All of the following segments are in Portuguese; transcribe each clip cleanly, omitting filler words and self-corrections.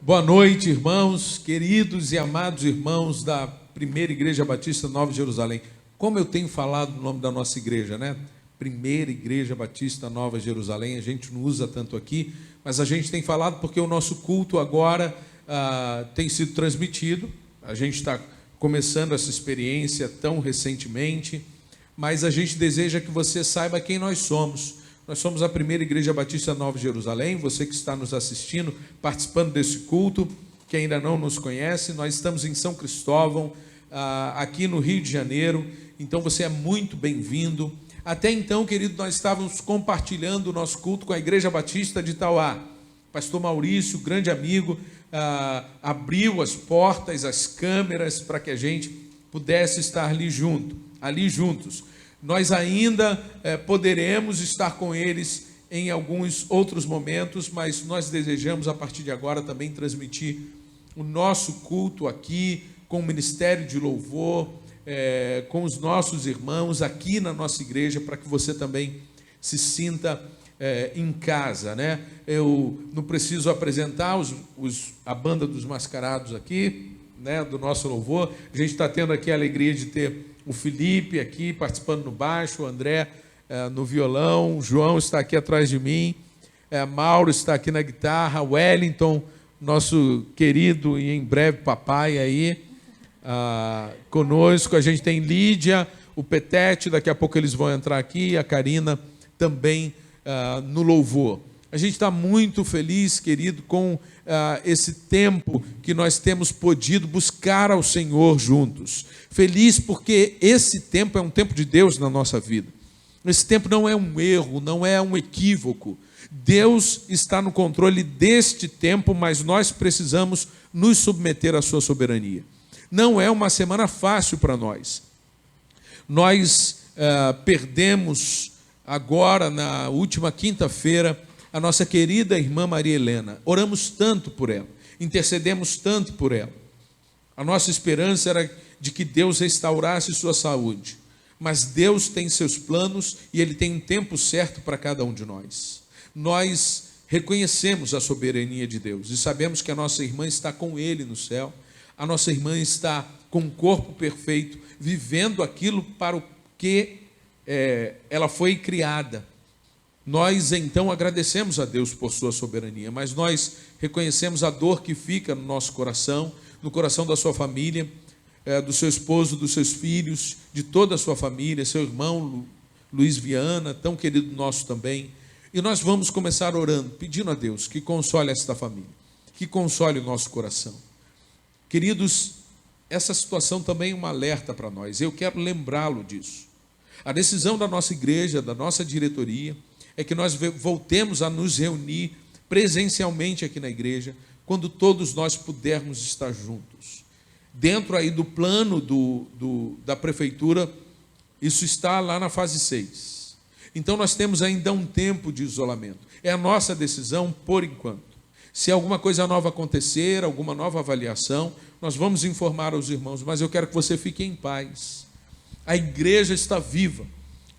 Boa noite, irmãos, queridos e amados irmãos da Primeira Igreja Batista Nova Jerusalém. Como eu tenho falado o nome da nossa igreja, né? Primeira Igreja Batista Nova Jerusalém, a gente não usa tanto aqui, mas a gente tem falado porque o nosso culto agora tem sido transmitido. A gente está começando essa experiência tão recentemente, mas a gente deseja que você saiba quem nós somos. Nós somos a Primeira Igreja Batista Nova Jerusalém. Você que está nos assistindo, participando desse culto, que ainda não nos conhece, nós estamos em São Cristóvão, aqui no Rio de Janeiro. Então você é muito bem-vindo. Até então, querido, nós estávamos compartilhando o nosso culto com a Igreja Batista de Itauá. Pastor Maurício, grande amigo, abriu as portas, as câmeras, para que a gente pudesse estar ali juntos. Nós ainda poderemos estar com eles em alguns outros momentos, mas nós desejamos, a partir de agora, também transmitir o nosso culto aqui, com o Ministério de Louvor, com os nossos irmãos aqui na nossa igreja, para que você também se sinta em casa, né? Eu não preciso apresentar a banda dos mascarados aqui, né, do nosso louvor. A gente está tendo aqui a alegria de ter o Felipe aqui participando no baixo, o André no violão, o João está aqui atrás de mim, Mauro está aqui na guitarra, Wellington, nosso querido e em breve papai aí, conosco. A gente tem Lídia, o Petete, daqui a pouco eles vão entrar aqui, a Karina também no louvor. A gente está muito feliz, querido, com esse tempo que nós temos podido buscar ao Senhor juntos. Feliz porque esse tempo é um tempo de Deus na nossa vida. Esse tempo não é um erro, não é um equívoco. Deus está no controle deste tempo, mas nós precisamos nos submeter à sua soberania. Não é uma semana fácil para nós. Nós perdemos agora, na última quinta-feira, a nossa querida irmã Maria Helena. Oramos tanto por ela, intercedemos tanto por ela. A nossa esperança era de que Deus restaurasse sua saúde, mas Deus tem seus planos e Ele tem um tempo certo para cada um de nós. Nós reconhecemos a soberania de Deus e sabemos que a nossa irmã está com Ele no céu. A nossa irmã está com um corpo perfeito, vivendo aquilo para o que ela foi criada. Nós, então, agradecemos a Deus por sua soberania, mas nós reconhecemos a dor que fica no nosso coração, no coração da sua família, do seu esposo, dos seus filhos, de toda a sua família, seu irmão Luiz Viana, tão querido nosso também. E nós vamos começar orando, pedindo a Deus que console esta família, que console o nosso coração. Queridos, essa situação também é um alerta para nós. Eu quero lembrá-lo disso. A decisão da nossa igreja, da nossa diretoria, é que nós voltemos a nos reunir presencialmente aqui na igreja, quando todos nós pudermos estar juntos. Dentro aí do plano da prefeitura, isso está lá na fase 6. Então nós temos ainda um tempo de isolamento. É a nossa decisão por enquanto. Se alguma coisa nova acontecer, alguma nova avaliação, nós vamos informar aos irmãos, mas eu quero que você fique em paz. A igreja está viva,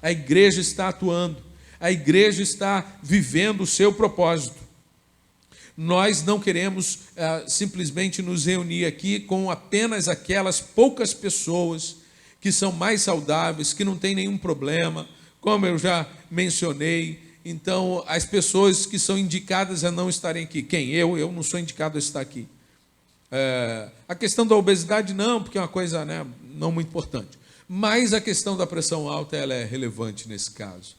a igreja está atuando, a igreja está vivendo o seu propósito. Nós não queremos simplesmente nos reunir aqui com apenas aquelas poucas pessoas que são mais saudáveis, que não têm nenhum problema, como eu já mencionei. Então, as pessoas que são indicadas a não estarem aqui. Quem? Eu não sou indicado a estar aqui. A questão da obesidade não, porque é uma coisa, né, não muito importante. Mas a questão da pressão alta, ela é relevante nesse caso.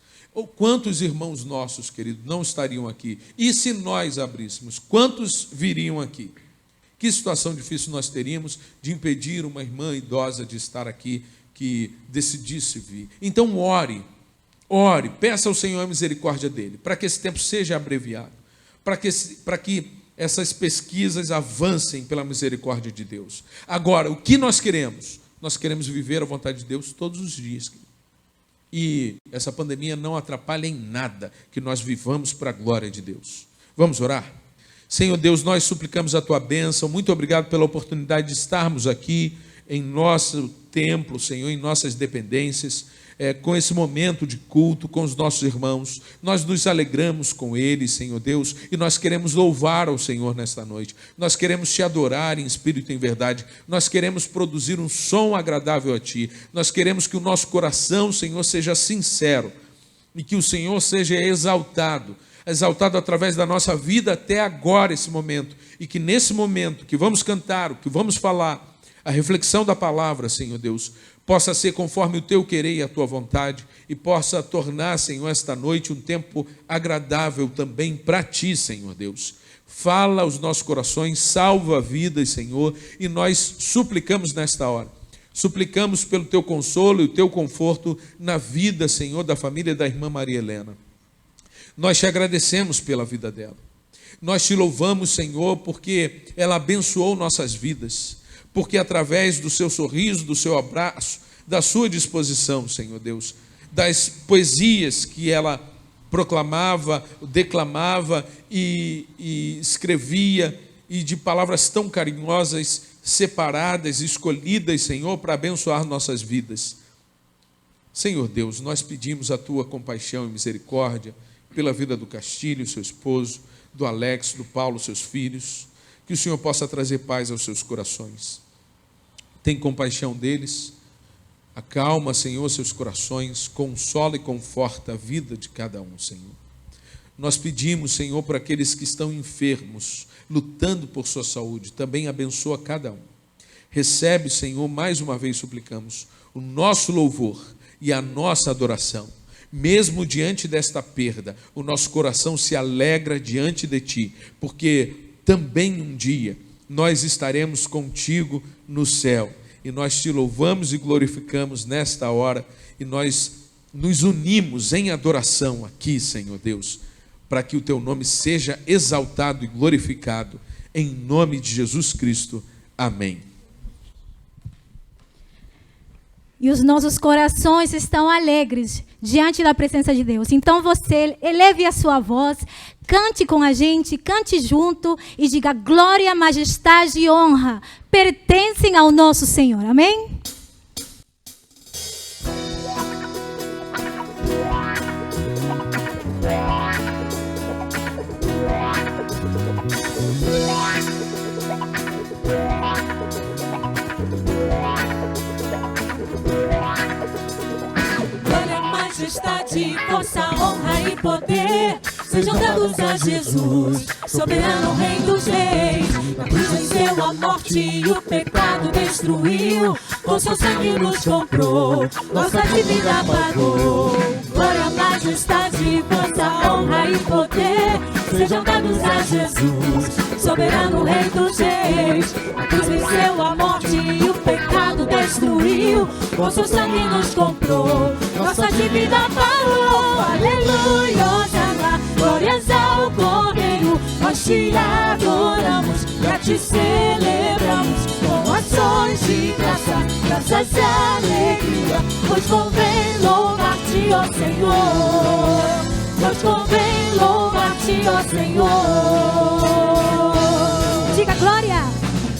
Quantos irmãos nossos, queridos, não estariam aqui? E se nós abríssemos, quantos viriam aqui? Que situação difícil nós teríamos de impedir uma irmã idosa de estar aqui, que decidisse vir. Então ore, peça ao Senhor a misericórdia dEle, para que esse tempo seja abreviado, para que essas pesquisas avancem pela misericórdia de Deus. Agora, o que nós queremos? Nós queremos viver a vontade de Deus todos os dias, queridos. E essa pandemia não atrapalha em nada que nós vivamos para a glória de Deus. Vamos orar? Senhor Deus, nós suplicamos a Tua bênção. Muito obrigado pela oportunidade de estarmos aqui em nosso templo, Senhor, em nossas dependências, com esse momento de culto com os nossos irmãos. Nós nos alegramos com eles, Senhor Deus, e nós queremos louvar ao Senhor nesta noite. Nós queremos te adorar em espírito e em verdade. Nós queremos produzir um som agradável a ti. Nós queremos que o nosso coração, Senhor, seja sincero e que o Senhor seja exaltado através da nossa vida até agora, esse momento, e que nesse momento que vamos cantar, o que vamos falar, a reflexão da palavra, Senhor Deus, possa ser conforme o teu querer e a tua vontade, e possa tornar, Senhor, esta noite um tempo agradável também para ti, Senhor Deus. Fala aos nossos corações, salva vidas, Senhor, e nós suplicamos nesta hora. Suplicamos pelo teu consolo e o teu conforto na vida, Senhor, da família da irmã Maria Helena. Nós te agradecemos pela vida dela. Nós te louvamos, Senhor, porque ela abençoou nossas vidas, porque através do seu sorriso, do seu abraço, da sua disposição, Senhor Deus, das poesias que ela proclamava, declamava e escrevia, e de palavras tão carinhosas, separadas, escolhidas, Senhor, para abençoar nossas vidas. Senhor Deus, nós pedimos a tua compaixão e misericórdia pela vida do Castilho, seu esposo, do Alex, do Paulo, seus filhos, que o Senhor possa trazer paz aos seus corações. Tem compaixão deles, acalma, Senhor, seus corações, consola e conforta a vida de cada um, Senhor. Nós pedimos, Senhor, para aqueles que estão enfermos, lutando por sua saúde, também abençoa cada um. Recebe, Senhor, mais uma vez suplicamos, o nosso louvor e a nossa adoração. Mesmo diante desta perda, o nosso coração se alegra diante de ti, porque também um dia nós estaremos contigo no céu, e nós te louvamos e glorificamos nesta hora, e nós nos unimos em adoração aqui, Senhor Deus, para que o teu nome seja exaltado e glorificado, em nome de Jesus Cristo, amém. E os nossos corações estão alegres diante da presença de Deus. Então você eleve a sua voz, cante com a gente, cante junto e diga: glória, majestade e honra pertencem ao nosso Senhor. Amém? Majestade, força, honra e poder sejam dados a Jesus, soberano Rei dos Reis. Na cruz venceu a morte e o pecado destruiu, com seu sangue nos comprou, nossa dívida pagou. Glória, majestade, força, honra e poder sejam dados a Jesus, soberano Rei dos Reis. Na cruz venceu a morte e o pecado destruiu, com seu sangue nos comprou, nossa dívida pagou. Aleluia, Osana, glórias ao Cordeiro. Nós te adoramos, já te celebramos com ações de graça, graças e alegria. Pois convém louvar-te, ó Senhor. Pois convém louvar-te, ó Senhor. Diga glória.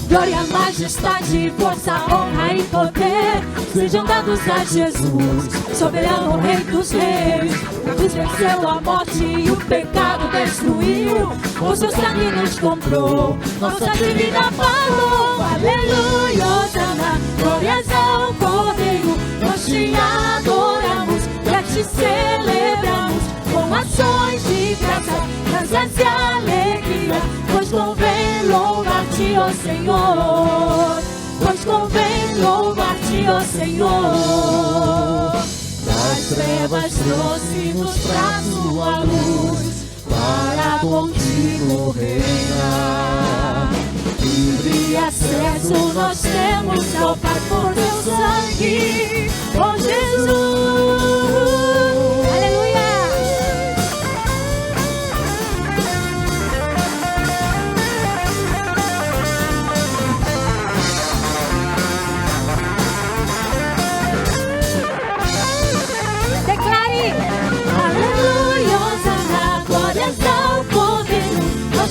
Glória, majestade, força, honra e poder sejam dados a Jesus, soberano Rei dos Reis. Na cruz venceu a morte e o pecado destruiu, com seu sangue nos comprou, nossa dívida pagou. Aleluia, Osana, glórias ao Cordeiro. Nós te adoramos, já te celebramos com ações de graça, graças e alegria. Pois convém louvar-te, ó Senhor. Pois convém louvar-te, ó Senhor. Das trevas trouxe-nos pra sua luz, para contigo reinar. Livre acesso nós temos ao Pai por teu sangue, ó Jesus.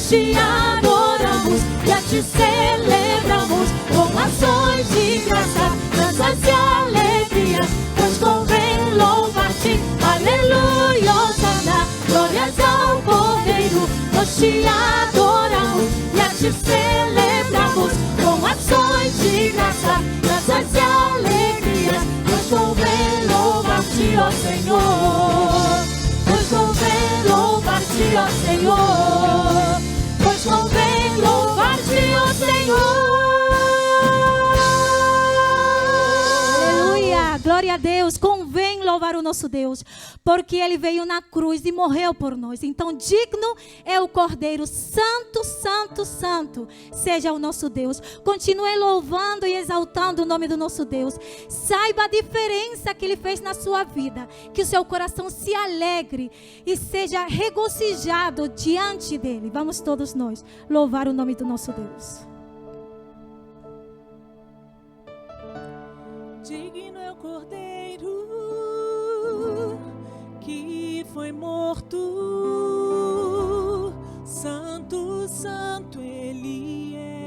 Te adoramos, adoramos e a Ti celebramos com ações de graça, danças e alegrias, pois convém louvar-Te. Aleluia, Hosana, glórias ao Cordeiro. Nós Te adoramos e a Ti celebramos com ações de graça, danças e alegrias, pois convém louvar-Te, ó Senhor. Pois convém louvar-Te, ó Senhor. Pois convém louvar-Te, ó Senhor. Aleluia, glória a Deus. Convém louvar o nosso Deus, porque Ele veio na cruz e morreu por nós. Então digno é o Cordeiro. Santo, santo, santo seja o nosso Deus. Continue louvando e exaltando o nome do nosso Deus. Saiba a diferença que Ele fez na sua vida, que o seu coração se alegre e seja regozijado diante dEle. Vamos todos nós louvar o nome do nosso Deus. Digno é o Cordeiro que foi morto. Santo, santo Ele é.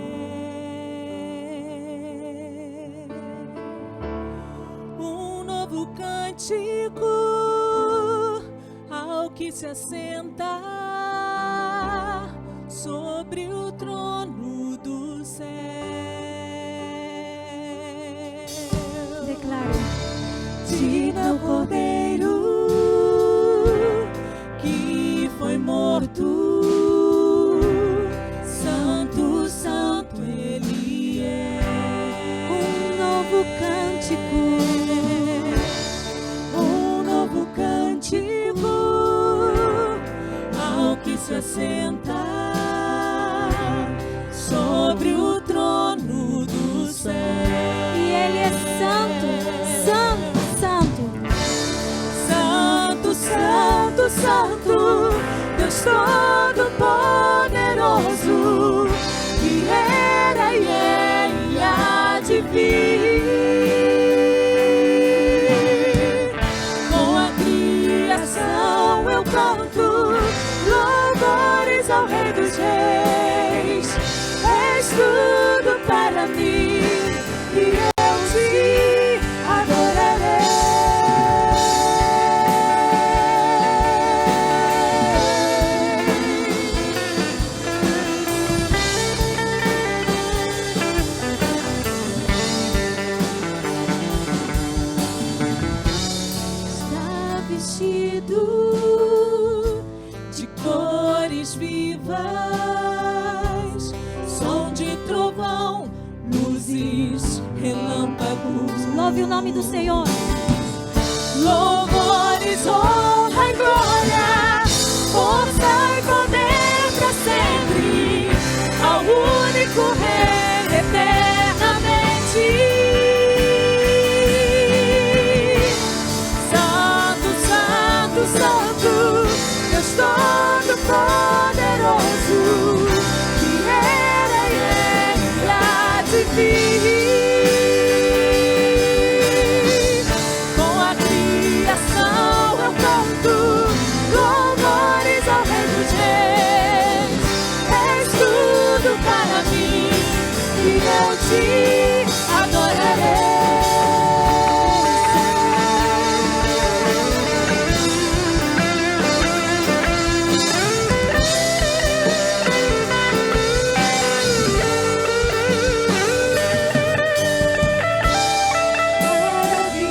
Um novo cântico ao que se assenta sobre o trono do céu. Declare. Digno é o Cordeiro que foi morto. Santo, santo Ele é. Um novo cântico. Um novo cântico ao que se assenta sobre o trono do céu. E Ele é santo, santo, santo. Santo, santo, santo, Deus Todo-Poderoso, que era e é e há de vir. Com a criação eu canto louvores ao Rei dos Reis. És tudo para mim e eu te adorarei. Está vestido de cores vivas, som de trovão, luzes, relâmpagos. Louve o nome do Senhor. Louvores, honra e glória, força e poder pra sempre, ao único Rei eternamente. Santo, santo, santo, Deus Todo-Poderoso, que era e é e há de vir. Com a criação eu canto louvores ao Rei dos Reis. És tudo para mim e eu te adorarei.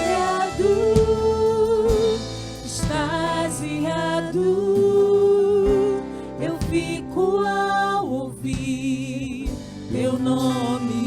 Maravilhado, extasiado, eu fico ao ouvir teu nome.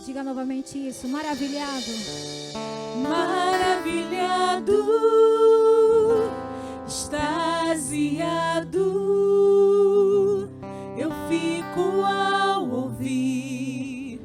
Diga novamente isso. Maravilhado. Maravilhado, extasiado, eu fico ao ouvir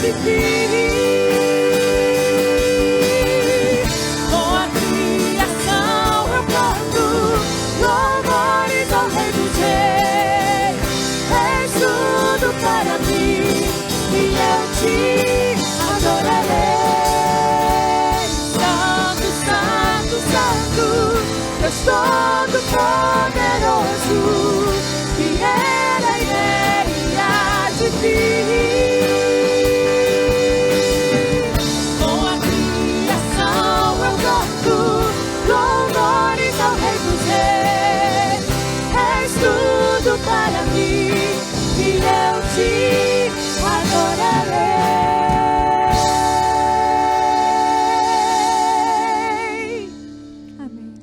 de ti. Com a criação eu canto louvores ao Rei dos Reis. És tudo para mim e eu te adorarei. Santo, Santo, Santo, Deus Todo-Poderoso, que era e é e há de vir. Com a criação eu canto louvores ao Rei dos Reis. És tudo para mim e eu te adorarei. Amém.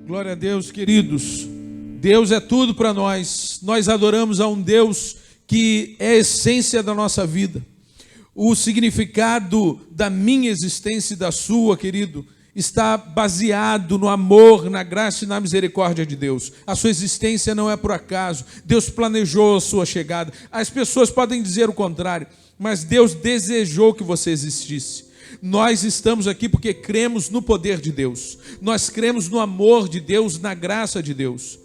Glória a Deus, queridos. Deus é tudo para nós. Nós adoramos a um Deus que é a essência da nossa vida. O significado da minha existência e da sua, querido, está baseado no amor, na graça e na misericórdia de Deus. A sua existência não é por acaso. Deus planejou a sua chegada. As pessoas podem dizer o contrário, mas Deus desejou que você existisse. Nós estamos aqui porque cremos no poder de Deus. Nós cremos no amor de Deus, na graça de Deus.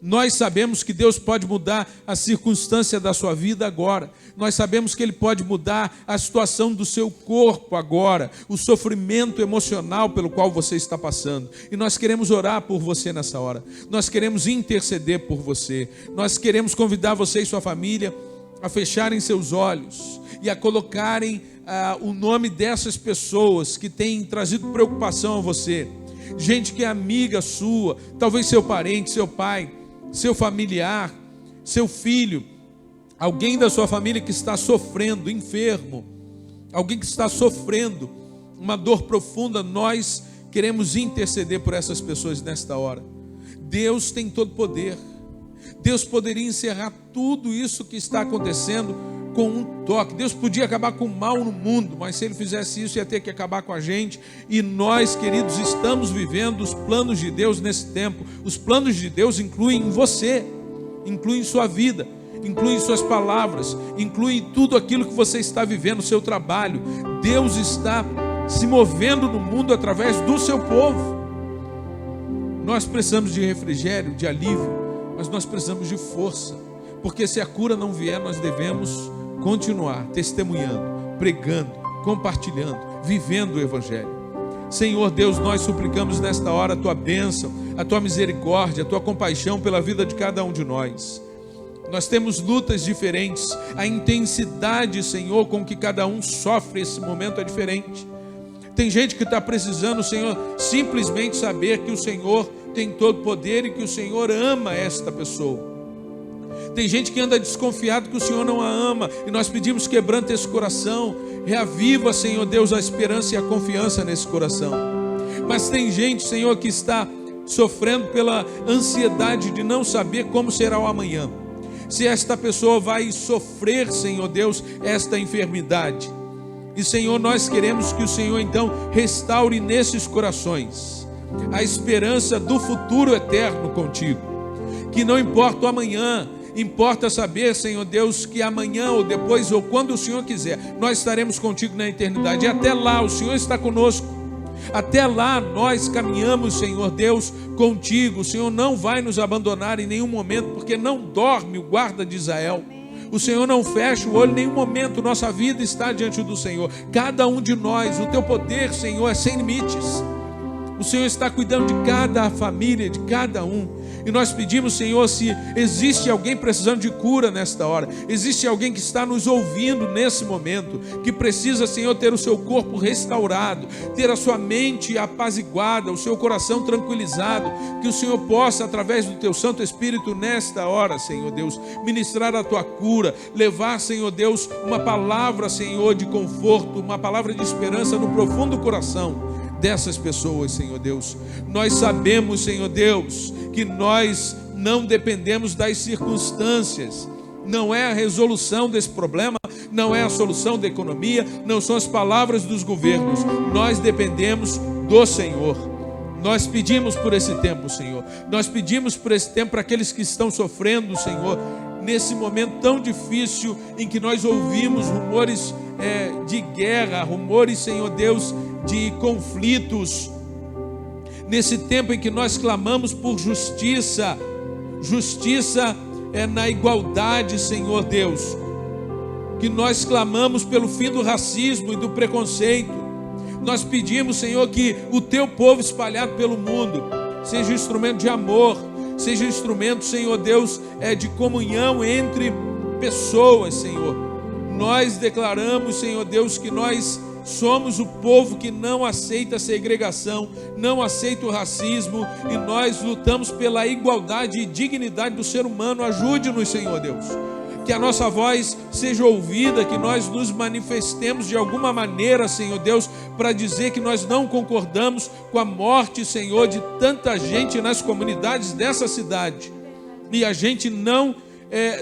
Nós sabemos que Deus pode mudar a circunstância da sua vida agora. Nós sabemos que Ele pode mudar a situação do seu corpo agora, o sofrimento emocional pelo qual você está passando. E nós queremos orar por você nessa hora. Nós queremos interceder por você. Nós queremos convidar você e sua família a fecharem seus olhos e a colocarem o nome dessas pessoas que têm trazido preocupação a você. Gente que é amiga sua, talvez seu parente, seu pai, seu familiar, seu filho, alguém da sua família que está sofrendo, enfermo, alguém que está sofrendo uma dor profunda. Nós queremos interceder por essas pessoas nesta hora. Deus tem todo poder. Deus poderia encerrar tudo isso que está acontecendo com um toque. Deus podia acabar com o mal no mundo, mas se Ele fizesse isso, ia ter que acabar com a gente. E nós, queridos, estamos vivendo os planos de Deus nesse tempo. Os planos de Deus incluem você, incluem sua vida, incluem suas palavras, incluem tudo aquilo que você está vivendo, o seu trabalho. Deus está se movendo no mundo através do seu povo. Nós precisamos de refrigério, de alívio, mas nós precisamos de força, porque se a cura não vier, nós devemos continuar testemunhando, pregando, compartilhando, vivendo o Evangelho. Senhor Deus, nós suplicamos nesta hora a Tua bênção, a Tua misericórdia, a Tua compaixão pela vida de cada um de nós. Nós temos lutas diferentes, a intensidade, Senhor, com que cada um sofre esse momento é diferente. Tem gente que está precisando, Senhor, simplesmente saber que o Senhor tem todo poder e que o Senhor ama esta pessoa. Tem gente que anda desconfiado que o Senhor não a ama, e nós pedimos: quebranta esse coração, reaviva, Senhor Deus, a esperança e a confiança nesse coração. Mas tem gente, Senhor, que está sofrendo pela ansiedade de não saber como será o amanhã, se esta pessoa vai sofrer, Senhor Deus, esta enfermidade. E Senhor, nós queremos que o Senhor então restaure nesses corações a esperança do futuro eterno contigo, que não importa o amanhã, importa saber, Senhor Deus, que amanhã ou depois ou quando o Senhor quiser, nós estaremos contigo na eternidade. E até lá o Senhor está conosco. Até lá nós caminhamos, Senhor Deus, contigo. O Senhor não vai nos abandonar em nenhum momento, porque não dorme o guarda de Israel. O Senhor não fecha o olho em nenhum momento. Nossa vida está diante do Senhor. Cada um de nós, o teu poder, Senhor, é sem limites. O Senhor está cuidando de cada família, de cada um. E nós pedimos, Senhor, se existe alguém precisando de cura nesta hora, existe alguém que está nos ouvindo nesse momento, que precisa, Senhor, ter o seu corpo restaurado, ter a sua mente apaziguada, o seu coração tranquilizado, que o Senhor possa, através do teu Santo Espírito, nesta hora, Senhor Deus, ministrar a tua cura, levar, Senhor Deus, uma palavra, Senhor, de conforto, uma palavra de esperança no profundo coração dessas pessoas, Senhor Deus. Nós sabemos, Senhor Deus, que nós não dependemos das circunstâncias. Não é a resolução desse problema, não é a solução da economia, não são as palavras dos governos. Nós dependemos do Senhor. Nós pedimos por esse tempo, Senhor. Nós pedimos por esse tempo para aqueles que estão sofrendo, Senhor, nesse momento tão difícil em que nós ouvimos rumores de guerra, rumores, Senhor Deus, de conflitos. Nesse tempo em que nós clamamos por justiça, justiça na igualdade, Senhor Deus, que nós clamamos pelo fim do racismo e do preconceito. Nós pedimos, Senhor, que o teu povo espalhado pelo mundo seja um instrumento de amor, seja um instrumento, Senhor Deus, de comunhão entre pessoas, Senhor. Nós declaramos, Senhor Deus, que nós somos o povo que não aceita a segregação, não aceita o racismo, e nós lutamos pela igualdade e dignidade do ser humano. Ajude-nos, Senhor Deus, que a nossa voz seja ouvida, que nós nos manifestemos de alguma maneira, Senhor Deus, para dizer que nós não concordamos com a morte, Senhor, de tanta gente nas comunidades dessa cidade, e a gente não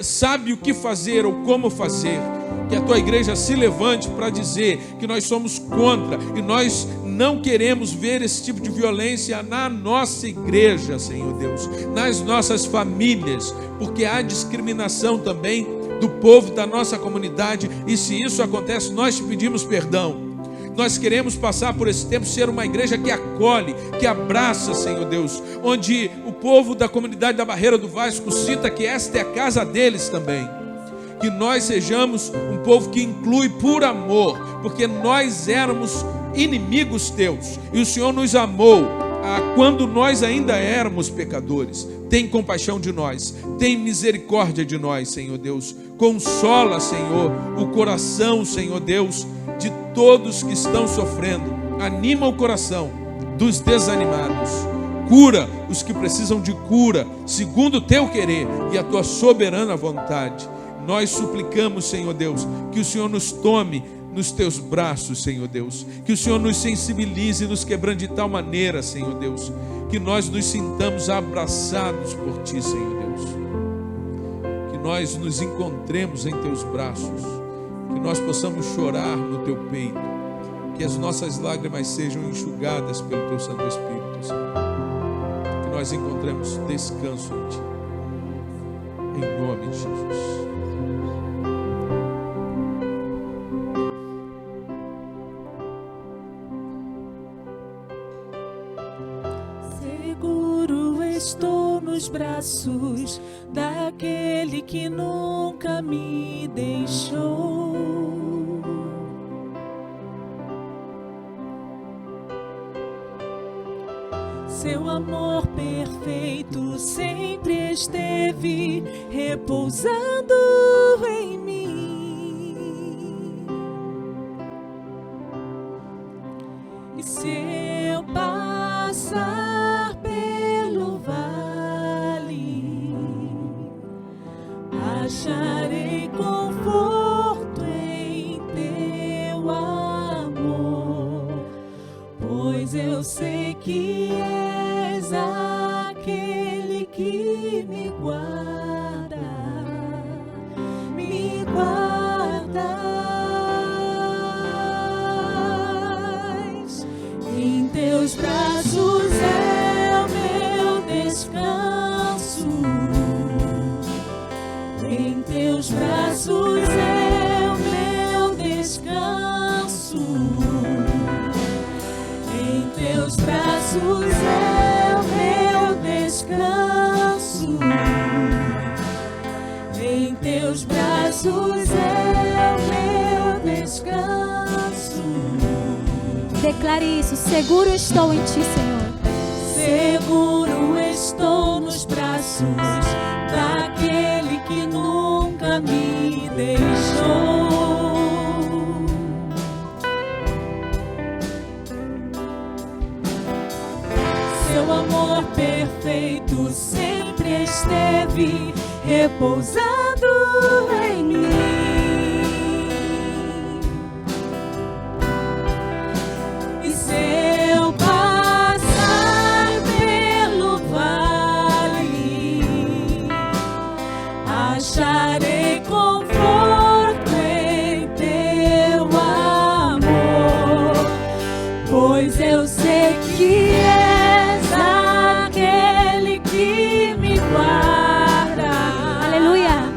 sabe o que fazer ou como fazer. Que a tua igreja se levante para dizer que nós somos contra, e nós não queremos ver esse tipo de violência na nossa igreja, Senhor Deus, nas nossas famílias, porque há discriminação também do povo da nossa comunidade, e se isso acontece, nós te pedimos perdão. Nós queremos passar por esse tempo, ser uma igreja que acolhe, que abraça, Senhor Deus, onde o povo da comunidade da Barreira do Vasco cita que esta é a casa deles também. Que nós sejamos um povo que inclui por amor, porque nós éramos inimigos teus, e o Senhor nos amou quando nós ainda éramos pecadores. Tem compaixão de nós, tem misericórdia de nós, Senhor Deus. Consola, Senhor, o coração, Senhor Deus, de todos que estão sofrendo. Anima o coração dos desanimados. Cura os que precisam de cura, segundo o teu querer e a tua soberana vontade. Nós suplicamos, Senhor Deus, que o Senhor nos tome nos teus braços, Senhor Deus, que o Senhor nos sensibilize e nos quebrante de tal maneira, Senhor Deus, que nós nos sintamos abraçados por ti, Senhor Deus, que nós nos encontremos em teus braços, que nós possamos chorar no teu peito, que as nossas lágrimas sejam enxugadas pelo teu Santo Espírito, Senhor, que nós encontremos descanso em ti, em nome de Jesus. Estou nos braços daquele que nunca me deixou. Seu amor perfeito sempre esteve repousando em mim. E se eu passar pelo vale, acharei conforto em teu amor, pois eu sei que és aquele que me guarda, me guardas. Em teus braços é o meu descanso, em teus braços é o meu descanso, em teus braços é o meu descanso, em teus braços é o meu descanso. Declare isso: seguro estou em ti, Senhor. Seguro estou nos braços daquele que nunca me deixou. Seu amor perfeito sempre esteve repousando em mim. E se eu passar pelo vale, acharei conforto em teu amor, pois eu sei que és aquele que me guarda. Aleluia.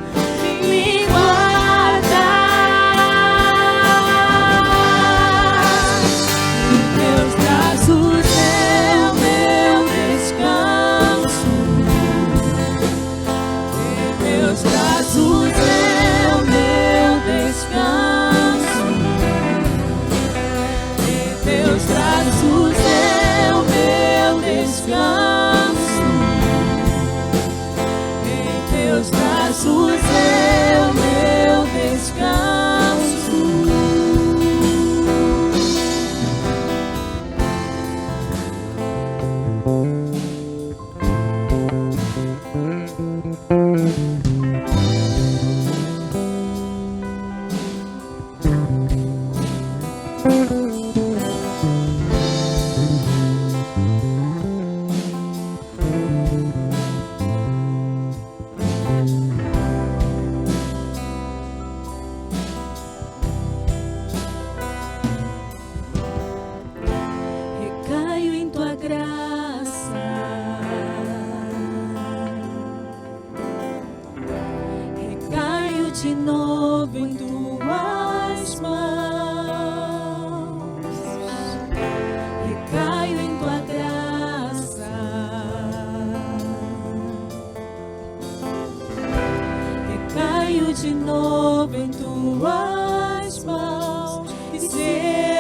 tuas mãos, e se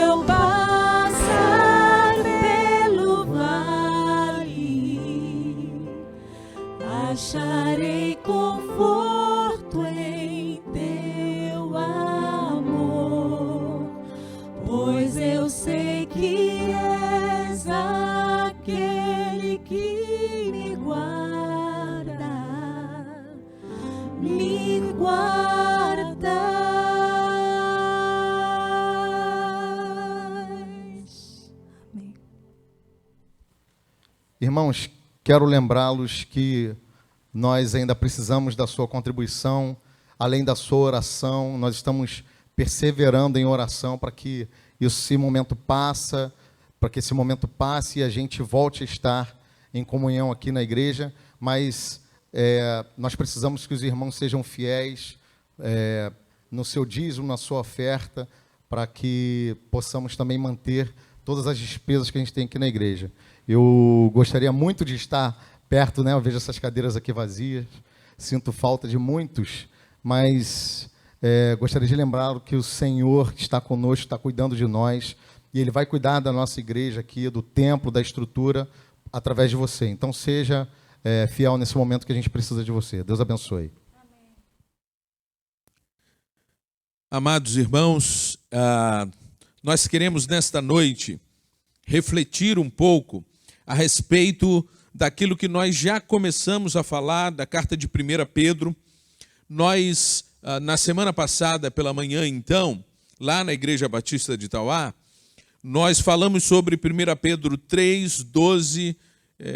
eu passar pelo vale, acharei conforto em teu amor, pois eu sei que és aquele que me guarda, me guardas. Amém. Irmãos, quero lembrá-los que nós ainda precisamos da sua contribuição, além da sua oração. Nós estamos perseverando em oração para que esse momento passe e a gente volte a estar em comunhão aqui na igreja, mas nós precisamos que os irmãos sejam fiéis no seu dízimo, na sua oferta, para que possamos também manter todas as despesas que a gente tem aqui na igreja. Eu gostaria muito de estar perto, né? Eu vejo essas cadeiras aqui vazias, sinto falta de muitos, mas gostaria de lembrar que o Senhor está conosco, está cuidando de nós, e Ele vai cuidar da nossa igreja aqui, do templo, da estrutura, através de você. Então, seja fiel nesse momento que a gente precisa de você. Deus abençoe. Amém. Amados irmãos, nós queremos nesta noite refletir um pouco a respeito daquilo que nós já começamos a falar, da carta de 1 Pedro. Nós, na semana passada, pela manhã, então, lá na Igreja Batista de Itauá, nós falamos sobre 1 Pedro 3, 12,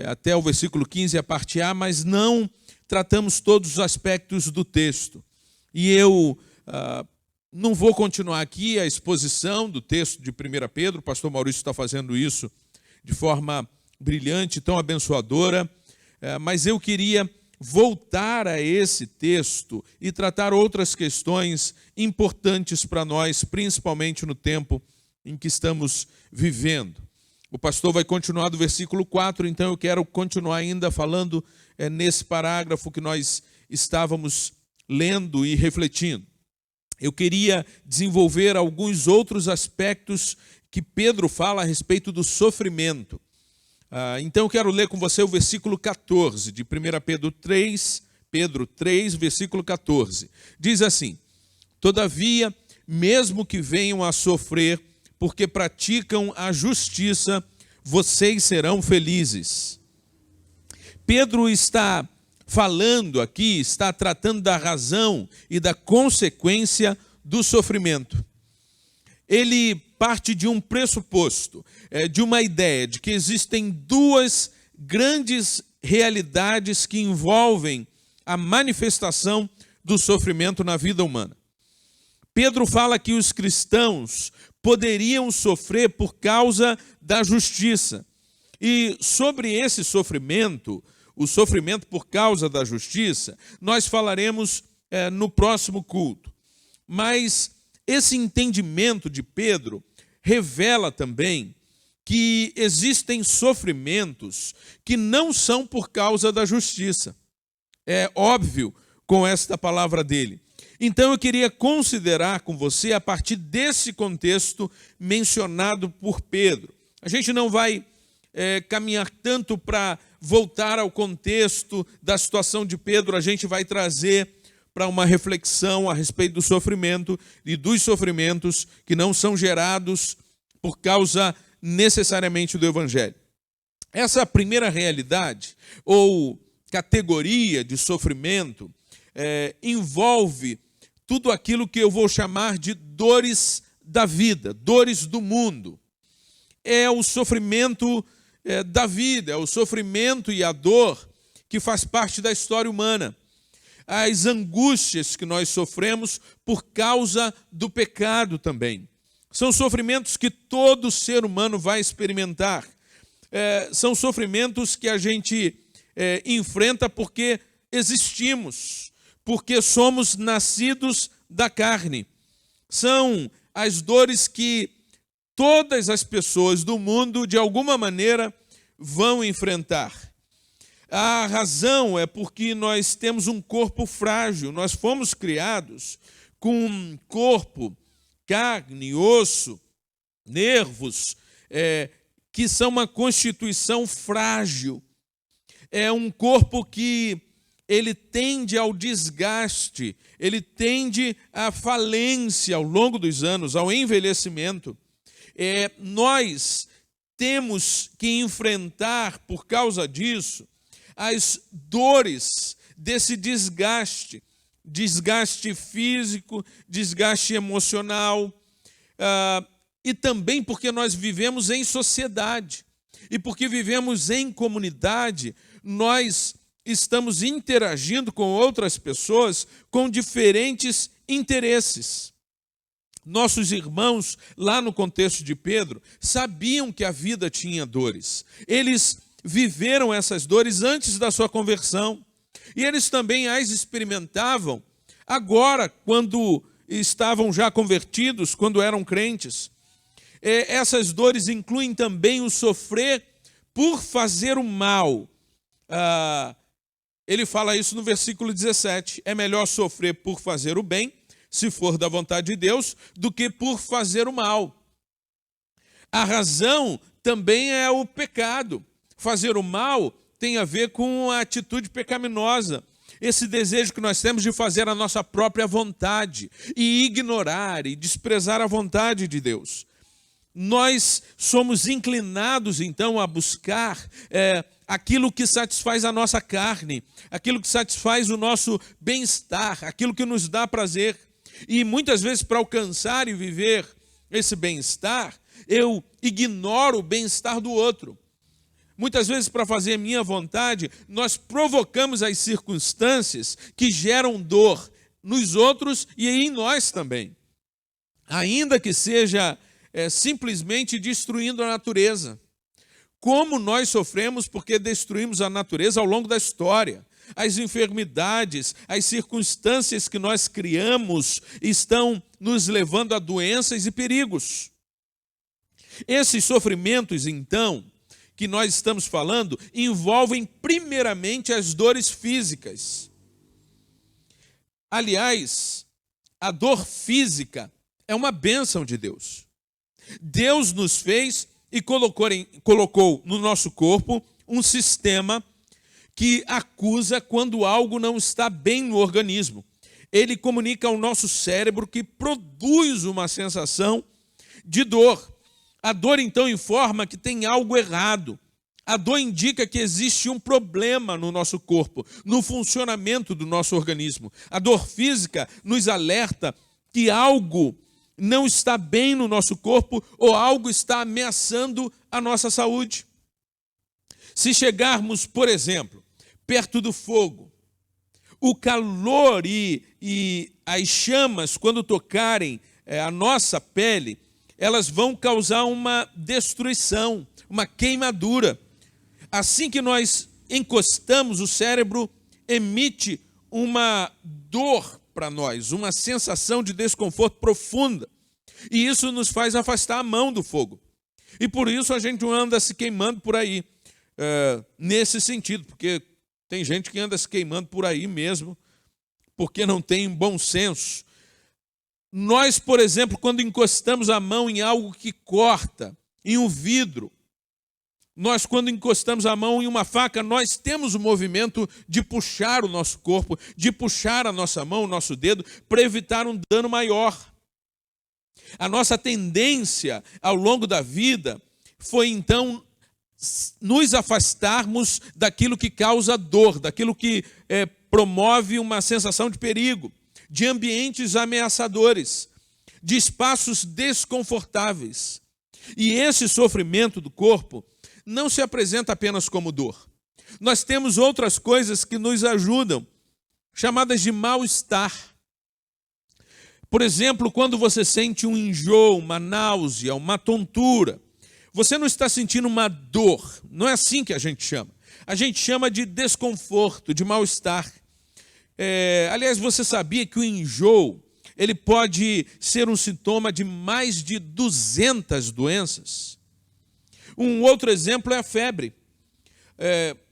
até o versículo 15, a parte A, mas não tratamos todos os aspectos do texto. E eu não vou continuar aqui a exposição do texto de 1 Pedro, o pastor Maurício está fazendo isso de forma brilhante, tão abençoadora, mas eu queria voltar a esse texto e tratar outras questões importantes para nós, principalmente no tempo em que estamos vivendo. O pastor vai continuar do versículo 4, então eu quero continuar ainda falando nesse parágrafo que nós estávamos lendo e refletindo. Eu queria desenvolver alguns outros aspectos que Pedro fala a respeito do sofrimento. Então eu quero ler com você o versículo 14 de 1 Pedro 3, versículo 14. Diz assim: todavia, mesmo que venham a sofrer, porque praticam a justiça, vocês serão felizes. Pedro está falando aqui, está tratando da razão e da consequência do sofrimento. Ele parte de um pressuposto, de uma ideia de que existem duas grandes realidades que envolvem a manifestação do sofrimento na vida humana. Pedro fala que os cristãos poderiam sofrer por causa da justiça. E sobre esse sofrimento, o sofrimento por causa da justiça, nós falaremos no próximo culto. Mas esse entendimento de Pedro revela também que existem sofrimentos que não são por causa da justiça. É óbvio com esta palavra dele. Então eu queria considerar com você a partir desse contexto mencionado por Pedro. A gente não vai caminhar tanto para voltar ao contexto da situação de Pedro, a gente vai trazer para uma reflexão a respeito do sofrimento e dos sofrimentos que não são gerados por causa necessariamente do Evangelho. Essa primeira realidade, ou categoria de sofrimento, envolve tudo aquilo que eu vou chamar de dores da vida, dores do mundo. É o sofrimento da vida, é o sofrimento e a dor que faz parte da história humana. As angústias que nós sofremos por causa do pecado também. São sofrimentos que todo ser humano vai experimentar. São sofrimentos que a gente enfrenta porque existimos, porque somos nascidos da carne. São as dores que todas as pessoas do mundo, de alguma maneira, vão enfrentar. A razão é porque nós temos um corpo frágil, nós fomos criados com um corpo, carne, osso, nervos, que são uma constituição frágil. É um corpo que ele tende ao desgaste, ele tende à falência ao longo dos anos, ao envelhecimento. Nós temos que enfrentar, por causa disso, as dores desse desgaste, desgaste físico, desgaste emocional, e também porque nós vivemos em sociedade, e porque vivemos em comunidade, nós estamos interagindo com outras pessoas com diferentes interesses. Nossos irmãos, lá no contexto de Pedro, sabiam que a vida tinha dores. Eles viveram essas dores antes da sua conversão. E eles também as experimentavam agora, quando estavam já convertidos, quando eram crentes. Essas dores incluem também o sofrer por fazer o mal. Ele fala isso no versículo 17. É melhor sofrer por fazer o bem, se for da vontade de Deus, do que por fazer o mal. A razão também é o pecado. Fazer o mal tem a ver com a atitude pecaminosa. Esse desejo que nós temos de fazer a nossa própria vontade e ignorar e desprezar a vontade de Deus. Nós somos inclinados, então, a buscar aquilo que satisfaz a nossa carne, aquilo que satisfaz o nosso bem-estar, aquilo que nos dá prazer. E muitas vezes, para alcançar e viver esse bem-estar, eu ignoro o bem-estar do outro. Muitas vezes, para fazer a minha vontade, nós provocamos as circunstâncias que geram dor nos outros e em nós também. Ainda que seja simplesmente destruindo a natureza. Como nós sofremos porque destruímos a natureza ao longo da história. As enfermidades, as circunstâncias que nós criamos estão nos levando a doenças e perigos. Esses sofrimentos, então, que nós estamos falando, envolvem primeiramente as dores físicas. Aliás, a dor física é uma bênção de Deus. Deus nos fez e colocou no nosso corpo um sistema que acusa quando algo não está bem no organismo. Ele comunica ao nosso cérebro que produz uma sensação de dor. A dor, então, informa que tem algo errado. A dor indica que existe um problema no nosso corpo, no funcionamento do nosso organismo. A dor física nos alerta que algo não está bem no nosso corpo ou algo está ameaçando a nossa saúde. Se chegarmos, por exemplo, perto do fogo, o calor e as chamas, quando tocarem a nossa pele, elas vão causar uma destruição, uma queimadura. Assim que nós encostamos, o cérebro emite uma dor para nós, uma sensação de desconforto profunda. E isso nos faz afastar a mão do fogo. E por isso a gente anda se queimando por aí, nesse sentido, porque tem gente que anda se queimando por aí mesmo, porque não tem bom senso. Nós, por exemplo, quando encostamos a mão em algo que corta, em um vidro, nós, quando encostamos a mão em uma faca, nós temos o movimento de puxar o nosso corpo, de puxar a nossa mão, o nosso dedo, para evitar um dano maior. A nossa tendência ao longo da vida foi, então, nos afastarmos daquilo que causa dor, daquilo que promove uma sensação de perigo, de ambientes ameaçadores, de espaços desconfortáveis. E esse sofrimento do corpo não se apresenta apenas como dor. Nós temos outras coisas que nos ajudam, chamadas de mal-estar. Por exemplo, quando você sente um enjoo, uma náusea, uma tontura, você não está sentindo uma dor, não é assim que a gente chama. A gente chama de desconforto, de mal-estar. Aliás, você sabia que o enjoo, ele pode ser um sintoma de mais de 200 doenças? Um outro exemplo é a febre.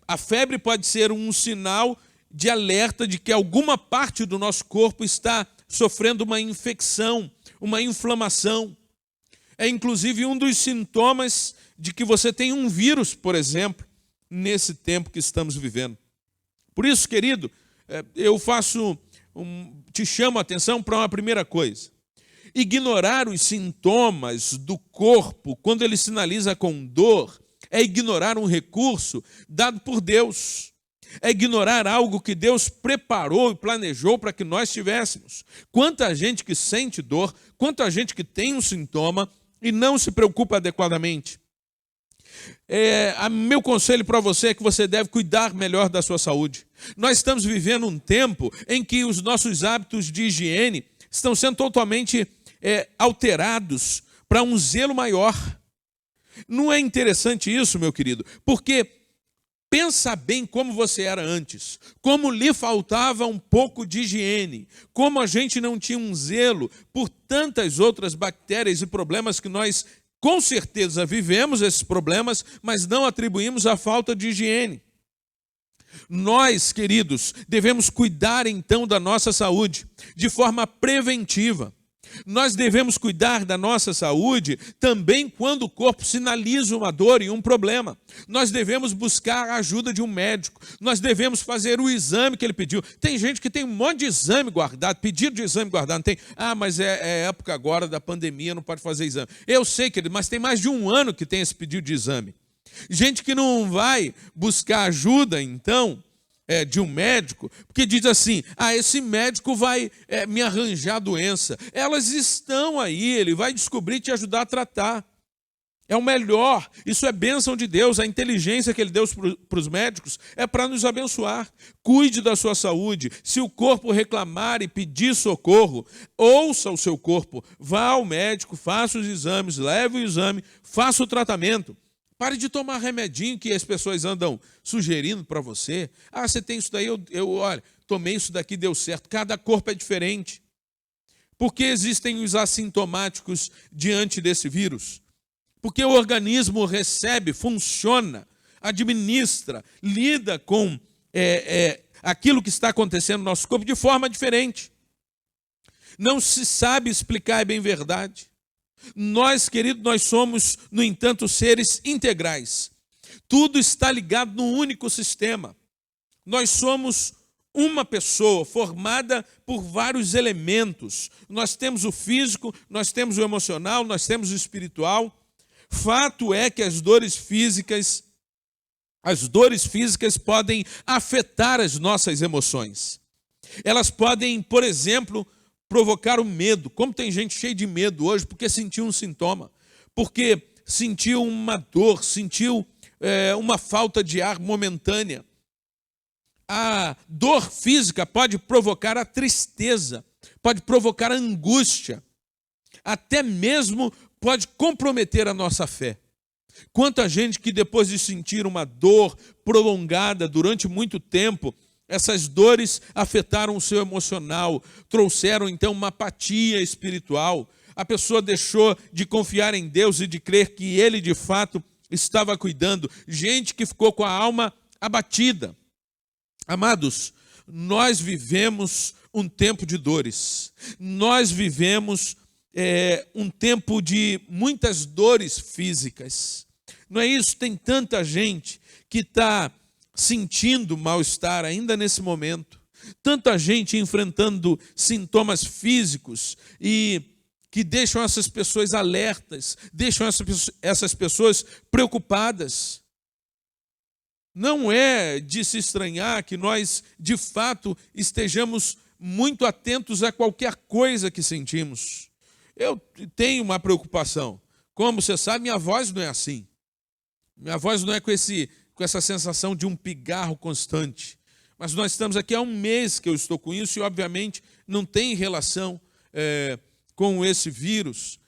A febre pode ser um sinal de alerta de que alguma parte do nosso corpo está sofrendo uma infecção, uma inflamação. É inclusive um dos sintomas de que você tem um vírus, por exemplo, nesse tempo que estamos vivendo. Por isso, querido, eu te chamo a atenção para uma primeira coisa. Ignorar os sintomas do corpo quando ele sinaliza com dor é ignorar um recurso dado por Deus. É ignorar algo que Deus preparou e planejou para que nós tivéssemos. Quanta gente que sente dor, quanta gente que tem um sintoma e não se preocupa adequadamente. Meu conselho para você é que você deve cuidar melhor da sua saúde. Nós estamos vivendo um tempo em que os nossos hábitos de higiene estão sendo totalmente alterados para um zelo maior. Não é interessante isso, meu querido? Porque pensa bem como você era antes, como lhe faltava um pouco de higiene, como a gente não tinha um zelo por tantas outras bactérias e problemas que nós, com certeza, vivemos esses problemas, mas não atribuímos à falta de higiene. Nós, queridos, devemos cuidar então da nossa saúde de forma preventiva. Nós devemos cuidar da nossa saúde também quando o corpo sinaliza uma dor e um problema. Nós devemos buscar a ajuda de um médico. Nós devemos fazer o exame que ele pediu. Tem gente que tem um monte de exame guardado, pedido de exame guardado. Não tem, mas é época agora da pandemia, não pode fazer exame. Eu sei, querido, mas tem mais de um ano que tem esse pedido de exame. Gente que não vai buscar ajuda, então, de um médico, porque diz assim, esse médico vai me arranjar a doença. Elas estão aí, ele vai descobrir e te ajudar a tratar. É o melhor, isso é bênção de Deus, a inteligência que Ele deu para os médicos é para nos abençoar. Cuide da sua saúde, se o corpo reclamar e pedir socorro, ouça o seu corpo, vá ao médico, faça os exames, leve o exame, faça o tratamento. Pare de tomar remedinho que as pessoas andam sugerindo para você. Você tem isso daí, olha, tomei isso daqui, deu certo. Cada corpo é diferente. Por que existem os assintomáticos diante desse vírus? Porque o organismo recebe, funciona, administra, lida com aquilo que está acontecendo no nosso corpo de forma diferente. Não se sabe explicar, é bem verdade. Nós, querido, nós somos, no entanto, seres integrais. Tudo está ligado num único sistema. Nós somos uma pessoa formada por vários elementos. Nós temos o físico, nós temos o emocional, nós temos o espiritual. Fato é que as dores físicas podem afetar as nossas emoções. Elas podem, por exemplo, provocar o medo. Como tem gente cheia de medo hoje porque sentiu um sintoma, porque sentiu uma dor, sentiu uma falta de ar momentânea. A dor física pode provocar a tristeza, pode provocar a angústia, até mesmo pode comprometer a nossa fé. Quanta gente que depois de sentir uma dor prolongada durante muito tempo, essas dores afetaram o seu emocional, trouxeram então uma apatia espiritual. A pessoa deixou de confiar em Deus e de crer que Ele de fato estava cuidando. Gente que ficou com a alma abatida. Amados, nós vivemos um tempo de dores. Nós vivemos um tempo de muitas dores físicas. Não é isso? Tem tanta gente que está sentindo mal-estar ainda nesse momento. Tanta gente enfrentando sintomas físicos e que deixam essas pessoas alertas, deixam essas pessoas preocupadas. Não é de se estranhar que nós, de fato, estejamos muito atentos a qualquer coisa que sentimos. Eu tenho uma preocupação. Como você sabe, minha voz não é assim. Minha voz não é com essa sensação de um pigarro constante. Mas nós estamos aqui há um mês que eu estou com isso e, obviamente, não tem relação com esse vírus.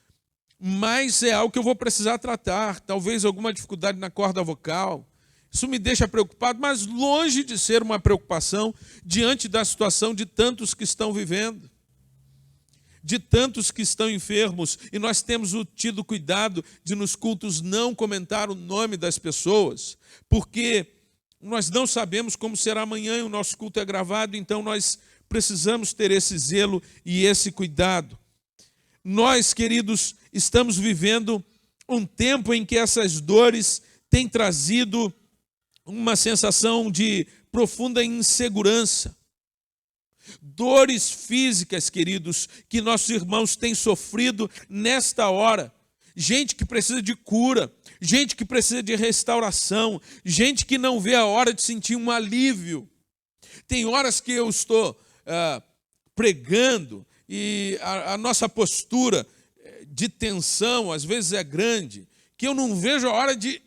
Mas é algo que eu vou precisar tratar. Talvez alguma dificuldade na corda vocal. Isso me deixa preocupado, mas longe de ser uma preocupação diante da situação de tantos que estão vivendo, de tantos que estão enfermos. E nós temos tido cuidado de nos cultos não comentar o nome das pessoas, porque nós não sabemos como será amanhã e o nosso culto é gravado, então nós precisamos ter esse zelo e esse cuidado. Nós, queridos, estamos vivendo um tempo em que essas dores têm trazido uma sensação de profunda insegurança. Dores físicas, queridos, que nossos irmãos têm sofrido nesta hora. Gente que precisa de cura, gente que precisa de restauração, gente que não vê a hora de sentir um alívio. Tem horas que eu estou pregando e a nossa postura de tensão às vezes é grande, que eu não vejo a hora de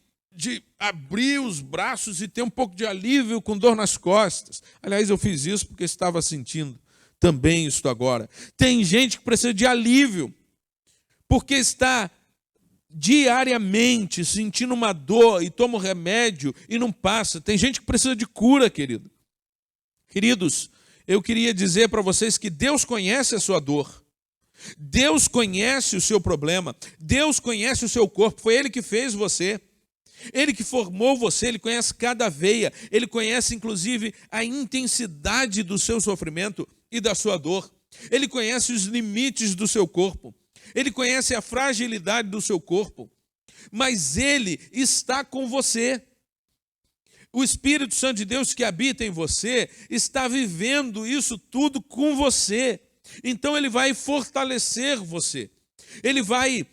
abrir os braços e ter um pouco de alívio com dor nas costas. Aliás, eu fiz isso porque estava sentindo também isso agora. Tem gente que precisa de alívio, porque está diariamente sentindo uma dor e toma um remédio e não passa. Tem gente que precisa de cura, querido. Queridos, eu queria dizer para vocês que Deus conhece a sua dor. Deus conhece o seu problema. Deus conhece o seu corpo. Foi Ele que fez você. Ele que formou você, Ele conhece cada veia, Ele conhece inclusive a intensidade do seu sofrimento e da sua dor. Ele conhece os limites do seu corpo, Ele conhece a fragilidade do seu corpo, mas Ele está com você. O Espírito Santo de Deus que habita em você está vivendo isso tudo com você. Então Ele vai fortalecer você, Ele vai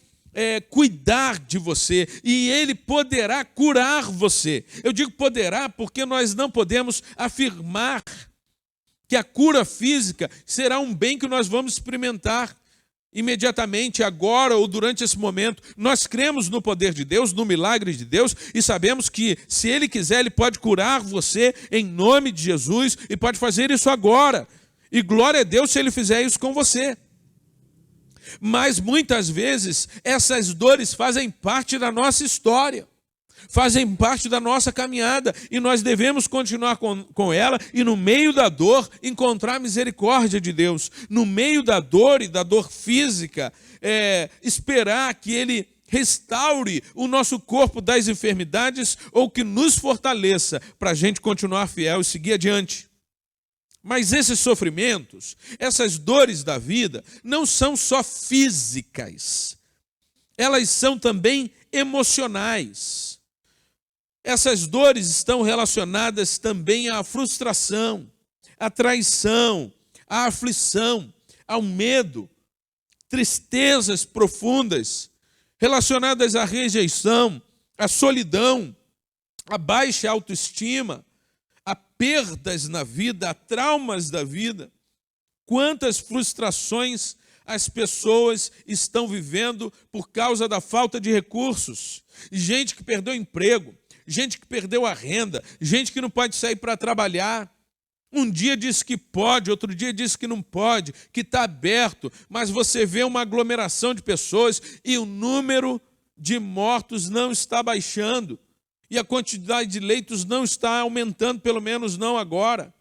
cuidar de você e Ele poderá curar você. Eu digo poderá porque nós não podemos afirmar que a cura física será um bem que nós vamos experimentar imediatamente, agora ou durante esse momento. Nós cremos no poder de Deus, no milagre de Deus, e sabemos que se Ele quiser, Ele pode curar você em nome de Jesus e pode fazer isso agora. E glória a Deus se Ele fizer isso com você. Mas muitas vezes essas dores fazem parte da nossa história, fazem parte da nossa caminhada, e nós devemos continuar com ela e no meio da dor encontrar a misericórdia de Deus. No meio da dor e da dor física, esperar que Ele restaure o nosso corpo das enfermidades ou que nos fortaleça para a gente continuar fiel e seguir adiante. Mas esses sofrimentos, essas dores da vida, não são só físicas, elas são também emocionais. Essas dores estão relacionadas também à frustração, à traição, à aflição, ao medo, tristezas profundas, relacionadas à rejeição, à solidão, à baixa autoestima, a perdas na vida, a traumas da vida. Quantas frustrações as pessoas estão vivendo por causa da falta de recursos. Gente que perdeu emprego, gente que perdeu a renda, gente que não pode sair para trabalhar. Um dia diz que pode, outro dia diz que não pode, que está aberto, mas você vê uma aglomeração de pessoas e o número de mortos não está baixando. E a quantidade de leitos não está aumentando, pelo menos não agora.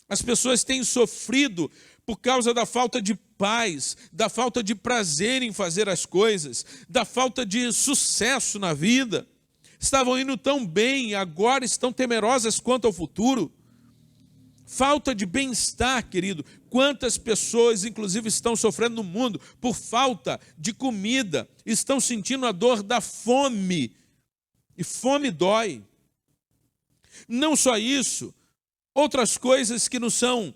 As pessoas têm sofrido por causa da falta de paz, da falta de prazer em fazer as coisas, da falta de sucesso na vida. Estavam indo tão bem e agora estão temerosas quanto ao futuro. Falta de bem-estar, querido. Quantas pessoas, inclusive, estão sofrendo no mundo por falta de comida, estão sentindo a dor da fome. E fome dói. Não só isso, outras coisas que não são,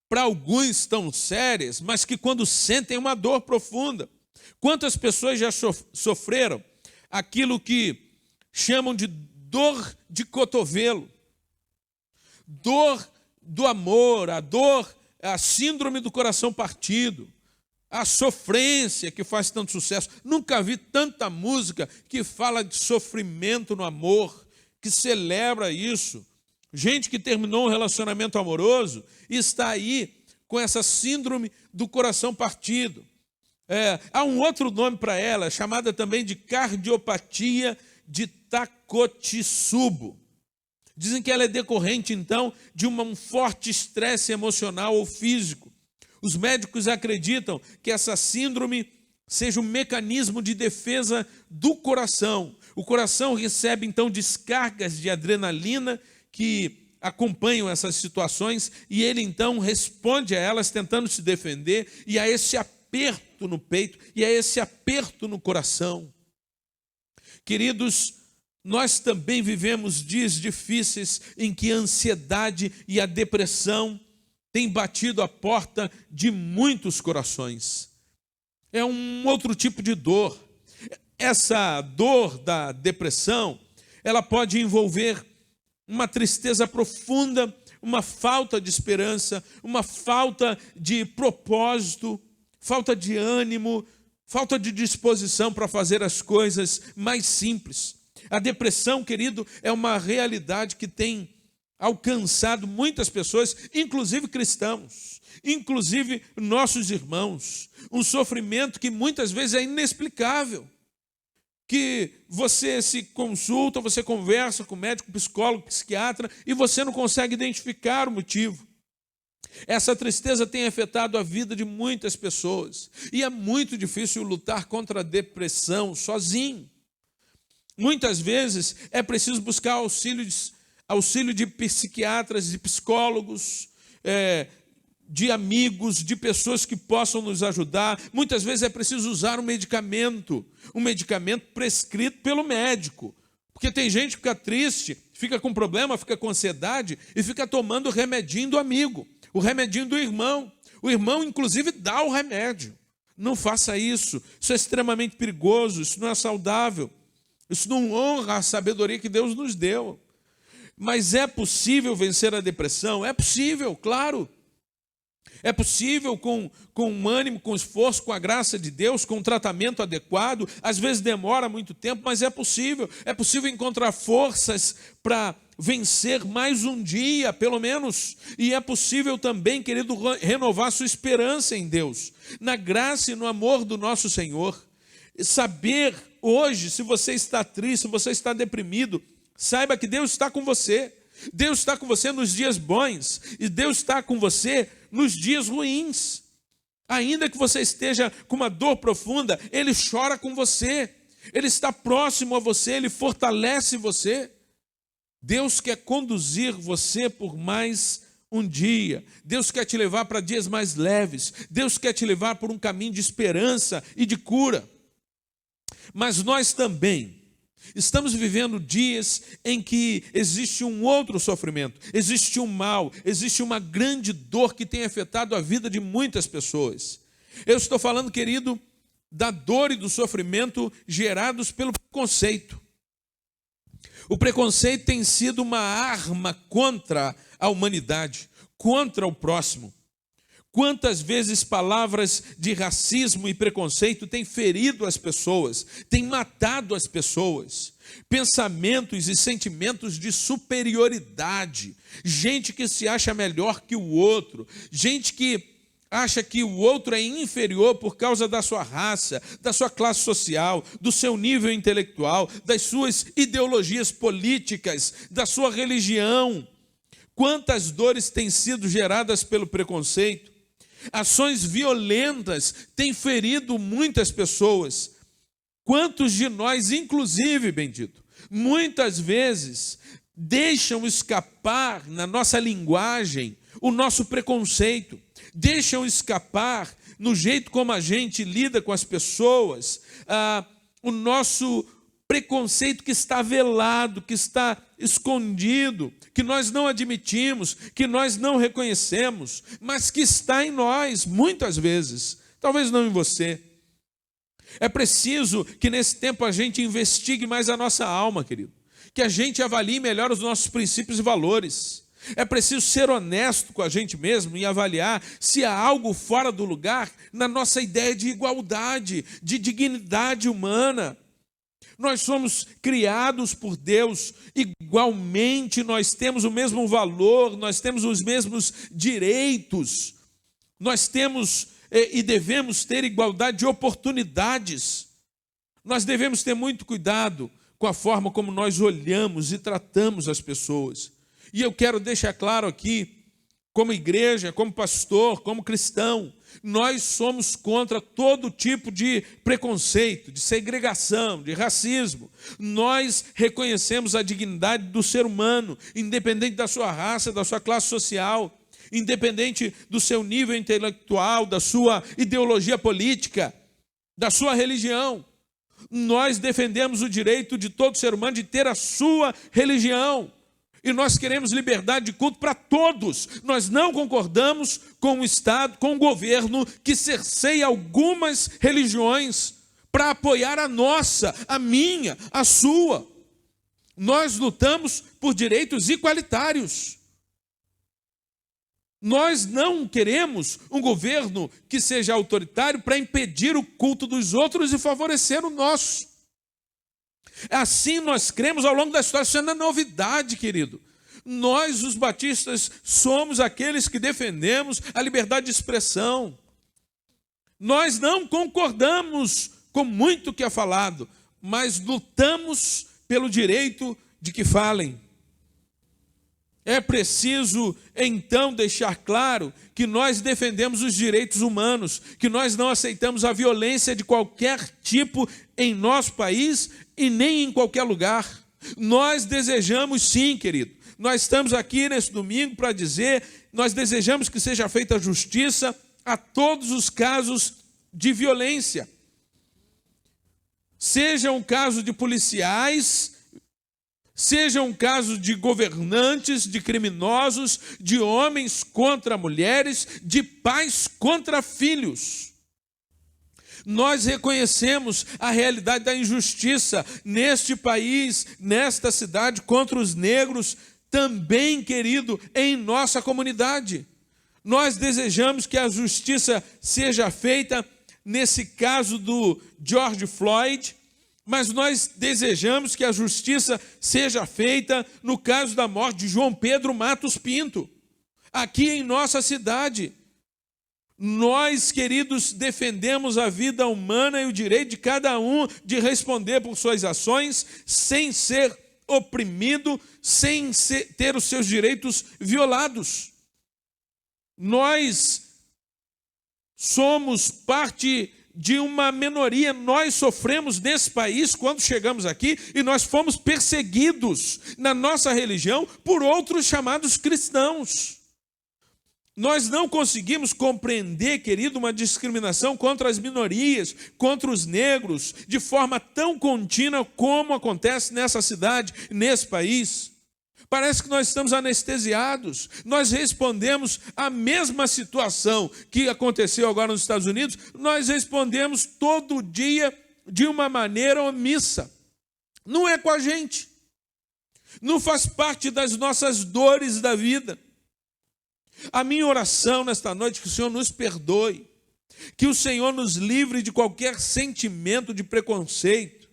para alguns, tão sérias, mas que quando sentem uma dor profunda. Quantas pessoas já sofreram aquilo que chamam de dor de cotovelo? Dor do amor, a síndrome do coração partido. A sofrência que faz tanto sucesso. Nunca vi tanta música que fala de sofrimento no amor, que celebra isso. Gente que terminou um relacionamento amoroso e está aí com essa síndrome do coração partido. Há um outro nome para ela, chamada também de cardiopatia de Takotsubo. Dizem que ela é decorrente, então, de um forte estresse emocional ou físico. Os médicos acreditam que essa síndrome seja um mecanismo de defesa do coração. O coração recebe, então, descargas de adrenalina que acompanham essas situações e ele então responde a elas tentando se defender, e a esse aperto no peito e a esse aperto no coração. Queridos, nós também vivemos dias difíceis em que a ansiedade e a depressão têm batido a porta de muitos corações. É um outro tipo de dor. Essa dor da depressão, ela pode envolver uma tristeza profunda, uma falta de esperança, uma falta de propósito, falta de ânimo, falta de disposição para fazer as coisas mais simples. A depressão, querido, é uma realidade que tem alcançado muitas pessoas, inclusive cristãos, inclusive nossos irmãos. Um sofrimento que muitas vezes é inexplicável. Que você se consulta, você conversa com médico, psicólogo, psiquiatra, e você não consegue identificar o motivo. Essa tristeza tem afetado a vida de muitas pessoas. E é muito difícil lutar contra a depressão sozinho. Muitas vezes é preciso buscar auxílio de psiquiatras, de psicólogos, de amigos, de pessoas que possam nos ajudar. Muitas vezes é preciso usar um medicamento prescrito pelo médico. Porque tem gente que fica triste, fica com problema, fica com ansiedade e fica tomando o remedinho do amigo, o remedinho do irmão. O irmão, inclusive, dá o remédio. Não faça isso. Isso é extremamente perigoso, isso não é saudável. Isso não honra a sabedoria que Deus nos deu. Mas é possível vencer a depressão? É possível, claro. É possível com ânimo, com esforço, com a graça de Deus, com um tratamento adequado. Às vezes demora muito tempo, mas é possível. É possível encontrar forças para vencer mais um dia, pelo menos. E é possível também, querido, renovar sua esperança em Deus, na graça e no amor do nosso Senhor. Saber hoje, se você está triste, se você está deprimido, saiba que Deus está com você. Deus está com você nos dias bons e Deus está com você nos dias ruins. Ainda que você esteja com uma dor profunda, Ele chora com você, Ele está próximo a você, Ele fortalece você. Deus quer conduzir você por mais um dia. Deus quer te levar para dias mais leves. Deus quer te levar por um caminho de esperança e de cura. Mas nós também estamos vivendo dias em que existe um outro sofrimento, existe um mal, existe uma grande dor que tem afetado a vida de muitas pessoas. Eu estou falando, querido, da dor e do sofrimento gerados pelo preconceito. O preconceito tem sido uma arma contra a humanidade, contra o próximo. Quantas vezes palavras de racismo e preconceito têm ferido as pessoas, têm matado as pessoas. Pensamentos e sentimentos de superioridade. Gente que se acha melhor que o outro. Gente que acha que o outro é inferior por causa da sua raça, da sua classe social, do seu nível intelectual, das suas ideologias políticas, da sua religião. Quantas dores têm sido geradas pelo preconceito? Ações violentas têm ferido muitas pessoas. Quantos de nós, inclusive, bendito, muitas vezes deixam escapar na nossa linguagem o nosso preconceito, deixam escapar no jeito como a gente lida com as pessoas, o nosso preconceito que está velado, que está escondido, que nós não admitimos, que nós não reconhecemos, mas que está em nós, muitas vezes, talvez não em você. É preciso que nesse tempo a gente investigue mais a nossa alma, querido, que a gente avalie melhor os nossos princípios e valores. É preciso ser honesto com a gente mesmo e avaliar se há algo fora do lugar na nossa ideia de igualdade, de dignidade humana. Nós somos criados por Deus, igualmente nós temos o mesmo valor, nós temos os mesmos direitos, nós temos e devemos ter igualdade de oportunidades. Nós devemos ter muito cuidado com a forma como nós olhamos e tratamos as pessoas. E eu quero deixar claro aqui como igreja, como pastor, como cristão, nós somos contra todo tipo de preconceito, de segregação, de racismo. Nós reconhecemos a dignidade do ser humano, independente da sua raça, da sua classe social, independente do seu nível intelectual, da sua ideologia política, da sua religião. Nós defendemos o direito de todo ser humano de ter a sua religião. E nós queremos liberdade de culto para todos. Nós não concordamos com o Estado, com o governo que cerceia algumas religiões para apoiar a nossa, a minha, a sua. Nós lutamos por direitos igualitários. Nós não queremos um governo que seja autoritário para impedir o culto dos outros e favorecer o nosso. Assim nós cremos ao longo da história. Isso não é novidade, querido. Nós, os batistas, somos aqueles que defendemos a liberdade de expressão. Nós não concordamos com muito que é falado, mas lutamos pelo direito de que falem. É preciso, então, deixar claro que nós defendemos os direitos humanos, que nós não aceitamos a violência de qualquer tipo em nosso país e nem em qualquer lugar. Nós desejamos sim, querido. Nós estamos aqui nesse domingo para dizer, nós desejamos que seja feita justiça a todos os casos de violência. Seja um caso de policiais, seja um caso de governantes, de criminosos, de homens contra mulheres, de pais contra filhos. Nós reconhecemos a realidade da injustiça neste país, nesta cidade, contra os negros, também, querido, em nossa comunidade. Nós desejamos que a justiça seja feita nesse caso do George Floyd, mas nós desejamos que a justiça seja feita no caso da morte de João Pedro Matos Pinto, aqui em nossa cidade. Nós, queridos, defendemos a vida humana e o direito de cada um de responder por suas ações sem ser oprimido, sem ter os seus direitos violados. Nós somos parte de uma minoria, nós sofremos nesse país quando chegamos aqui e nós fomos perseguidos na nossa religião por outros chamados cristãos. Nós não conseguimos compreender, querido, uma discriminação contra as minorias, contra os negros, de forma tão contínua como acontece nessa cidade, nesse país. Parece que nós estamos anestesiados. Nós respondemos à mesma situação que aconteceu agora nos Estados Unidos, nós respondemos todo dia de uma maneira omissa. Não é com a gente. Não faz parte das nossas dores da vida. A minha oração nesta noite é que o Senhor nos perdoe, que o Senhor nos livre de qualquer sentimento de preconceito,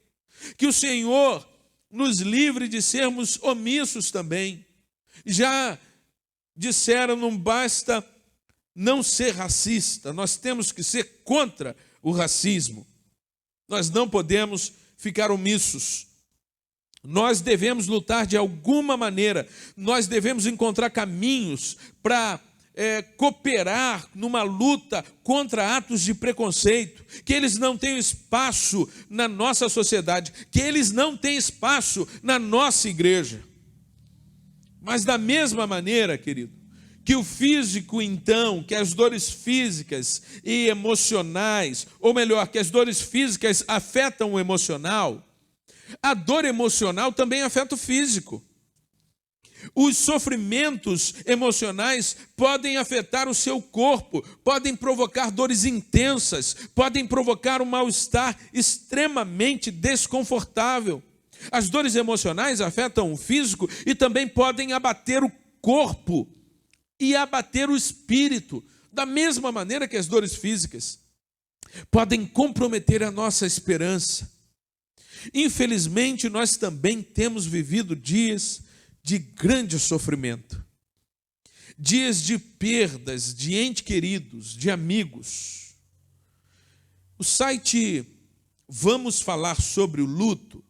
que o Senhor nos livre de sermos omissos também. Já disseram, não basta não ser racista, nós temos que ser contra o racismo. Nós não podemos ficar omissos. Nós devemos lutar de alguma maneira, nós devemos encontrar caminhos para cooperar numa luta contra atos de preconceito, que eles não tenham espaço na nossa sociedade, que eles não tenham espaço na nossa igreja. Mas da mesma maneira, querido, que o físico então, que as dores físicas e emocionais, ou melhor, que as dores físicas afetam o emocional, a dor emocional também afeta o físico. Os sofrimentos emocionais podem afetar o seu corpo, podem provocar dores intensas, podem provocar um mal-estar extremamente desconfortável. As dores emocionais afetam o físico e também podem abater o corpo e abater o espírito, da mesma maneira que as dores físicas podem comprometer a nossa esperança. Infelizmente, nós também temos vivido dias de grande sofrimento, dias de perdas de entes queridos, de amigos. O site Vamos Falar sobre o Luto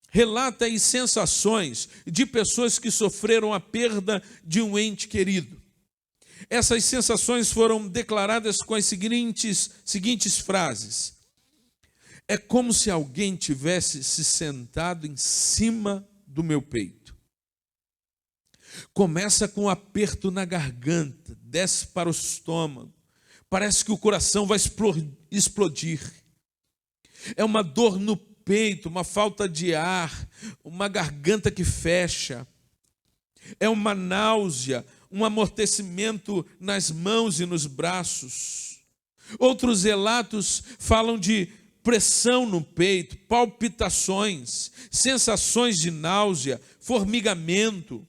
relata aí sensações de pessoas que sofreram a perda de um ente querido. essas sensações foram declaradas com as seguintes frases: é como se alguém tivesse se sentado em cima do meu peito. Começa com um aperto na garganta, desce para o estômago, parece que o coração vai explodir. É uma dor no peito, uma falta de ar, uma garganta que fecha. É uma náusea, um amortecimento nas mãos e nos braços. Outros relatos falam de pressão no peito, palpitações, sensações de náusea, formigamento.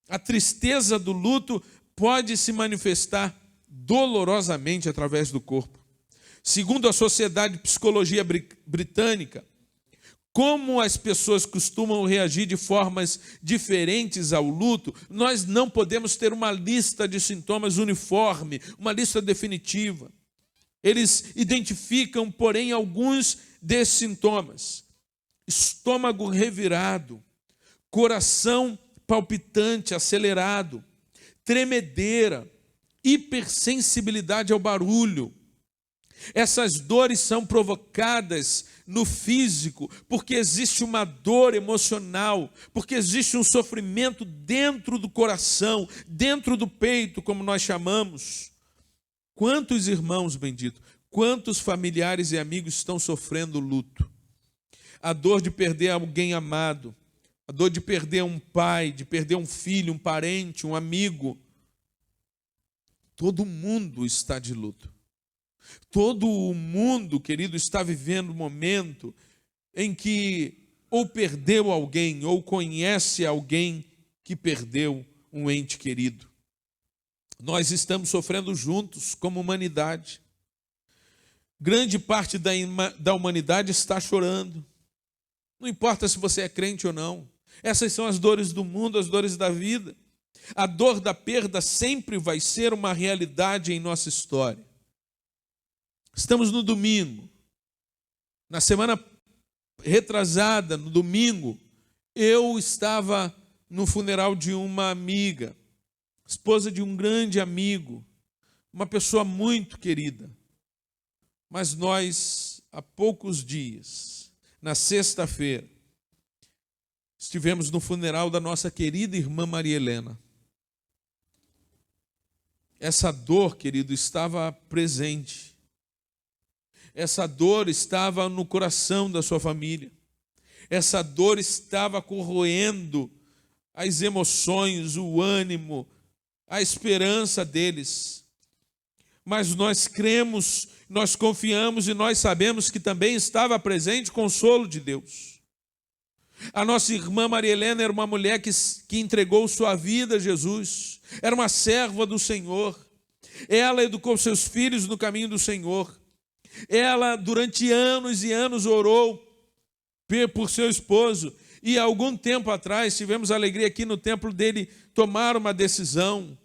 A tristeza do luto pode se manifestar dolorosamente através do corpo. Segundo a Sociedade de Psicologia Britânica, como as pessoas costumam reagir de formas diferentes ao luto, nós não podemos ter uma lista de sintomas uniforme, uma lista definitiva. Eles identificam, porém, alguns desses sintomas: estômago revirado, coração palpitante, acelerado, tremedeira, hipersensibilidade ao barulho. Essas dores são provocadas no físico porque existe uma dor emocional, porque existe um sofrimento dentro do coração, dentro do peito, como nós chamamos. Quantos irmãos, bendito, quantos familiares e amigos estão sofrendo luto? A dor de perder alguém amado, a dor de perder um pai, de perder um filho, um parente, um amigo. Todo mundo está de luto. Todo o mundo, querido, está vivendo um momento em que ou perdeu alguém, ou conhece alguém que perdeu um ente querido. Nós estamos sofrendo juntos, como humanidade. Grande parte da humanidade está chorando. Não importa se você é crente ou não. Essas são as dores do mundo, as dores da vida. A dor da perda sempre vai ser uma realidade em nossa história. Estamos no domingo. Na semana retrasada, no domingo, eu estava no funeral de uma amiga, esposa de um grande amigo, uma pessoa muito querida. Mas nós, há poucos dias, na sexta-feira, estivemos no funeral da nossa querida irmã Maria Helena. Essa dor, querido, estava presente. Essa dor estava no coração da sua família. Essa dor estava corroendo as emoções, o ânimo, a esperança deles. Mas nós cremos, nós confiamos e nós sabemos que também estava presente o consolo de Deus. A nossa irmã Maria Helena era uma mulher que entregou sua vida a Jesus. Era uma serva do Senhor. Ela educou seus filhos no caminho do Senhor. Ela, durante anos e anos, orou por seu esposo. E há algum tempo atrás, tivemos a alegria aqui no templo dele tomar uma decisão,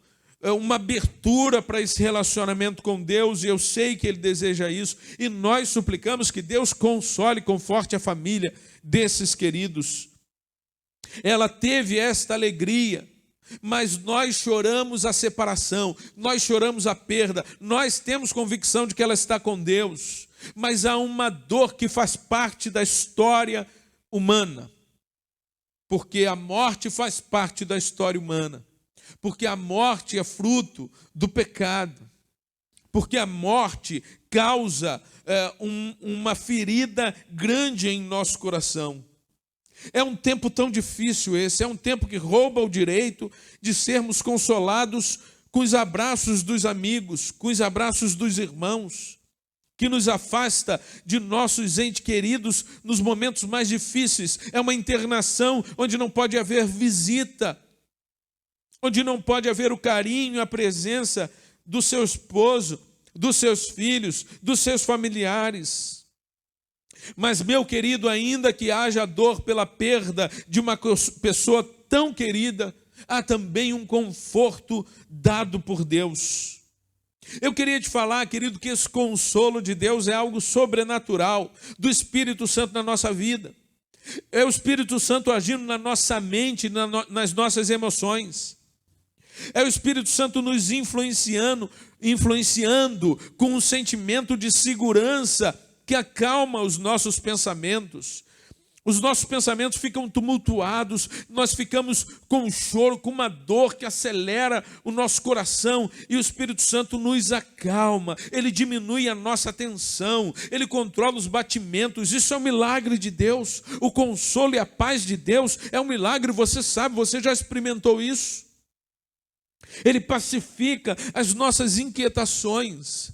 uma abertura para esse relacionamento com Deus, e eu sei que ele deseja isso, e nós suplicamos que Deus console e conforte a família desses queridos. Ela teve esta alegria, mas nós choramos a separação, nós choramos a perda, nós temos convicção de que ela está com Deus, mas há uma dor que faz parte da história humana, porque a morte faz parte da história humana. Porque a morte é fruto do pecado. Porque a morte causa uma ferida grande em nosso coração. É um tempo tão difícil esse, é um tempo que rouba o direito de sermos consolados com os abraços dos amigos, com os abraços dos irmãos, que nos afasta de nossos entes queridos nos momentos mais difíceis. É uma internação onde não pode haver visita, onde não pode haver o carinho, a presença do seu esposo, dos seus filhos, dos seus familiares. Mas, meu querido, ainda que haja dor pela perda de uma pessoa tão querida, há também um conforto dado por Deus. Eu queria te falar, querido, que esse consolo de Deus é algo sobrenatural, do Espírito Santo na nossa vida. É o Espírito Santo agindo na nossa mente, nas nossas emoções. É o Espírito Santo nos influenciando com um sentimento de segurança que acalma os nossos pensamentos. Os nossos pensamentos ficam tumultuados, nós ficamos com um choro, com uma dor que acelera o nosso coração, e o Espírito Santo nos acalma, ele diminui a nossa tensão, ele controla os batimentos. Isso é um milagre de Deus. O consolo e a paz de Deus é um milagre, você sabe, você já experimentou isso. Ele pacifica as nossas inquietações.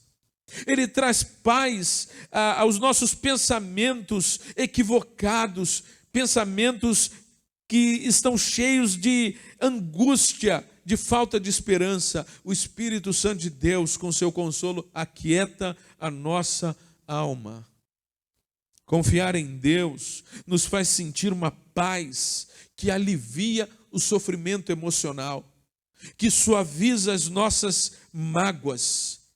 Ele traz paz aos nossos pensamentos equivocados, pensamentos que estão cheios de angústia, de falta de esperança. O Espírito Santo de Deus, com seu consolo, aquieta a nossa alma. Confiar em Deus nos faz sentir uma paz que alivia o sofrimento emocional, que suaviza as nossas mágoas,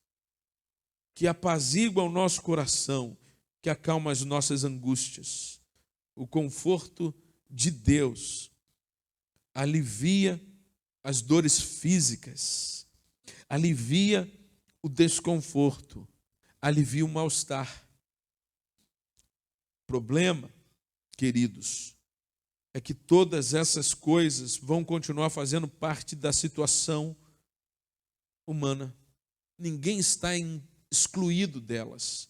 que apazigua o nosso coração, que acalma as nossas angústias. O conforto de Deus alivia as dores físicas, alivia o desconforto, alivia o mal-estar. O problema, queridos, é que todas essas coisas vão continuar fazendo parte da situação humana. Ninguém está excluído delas.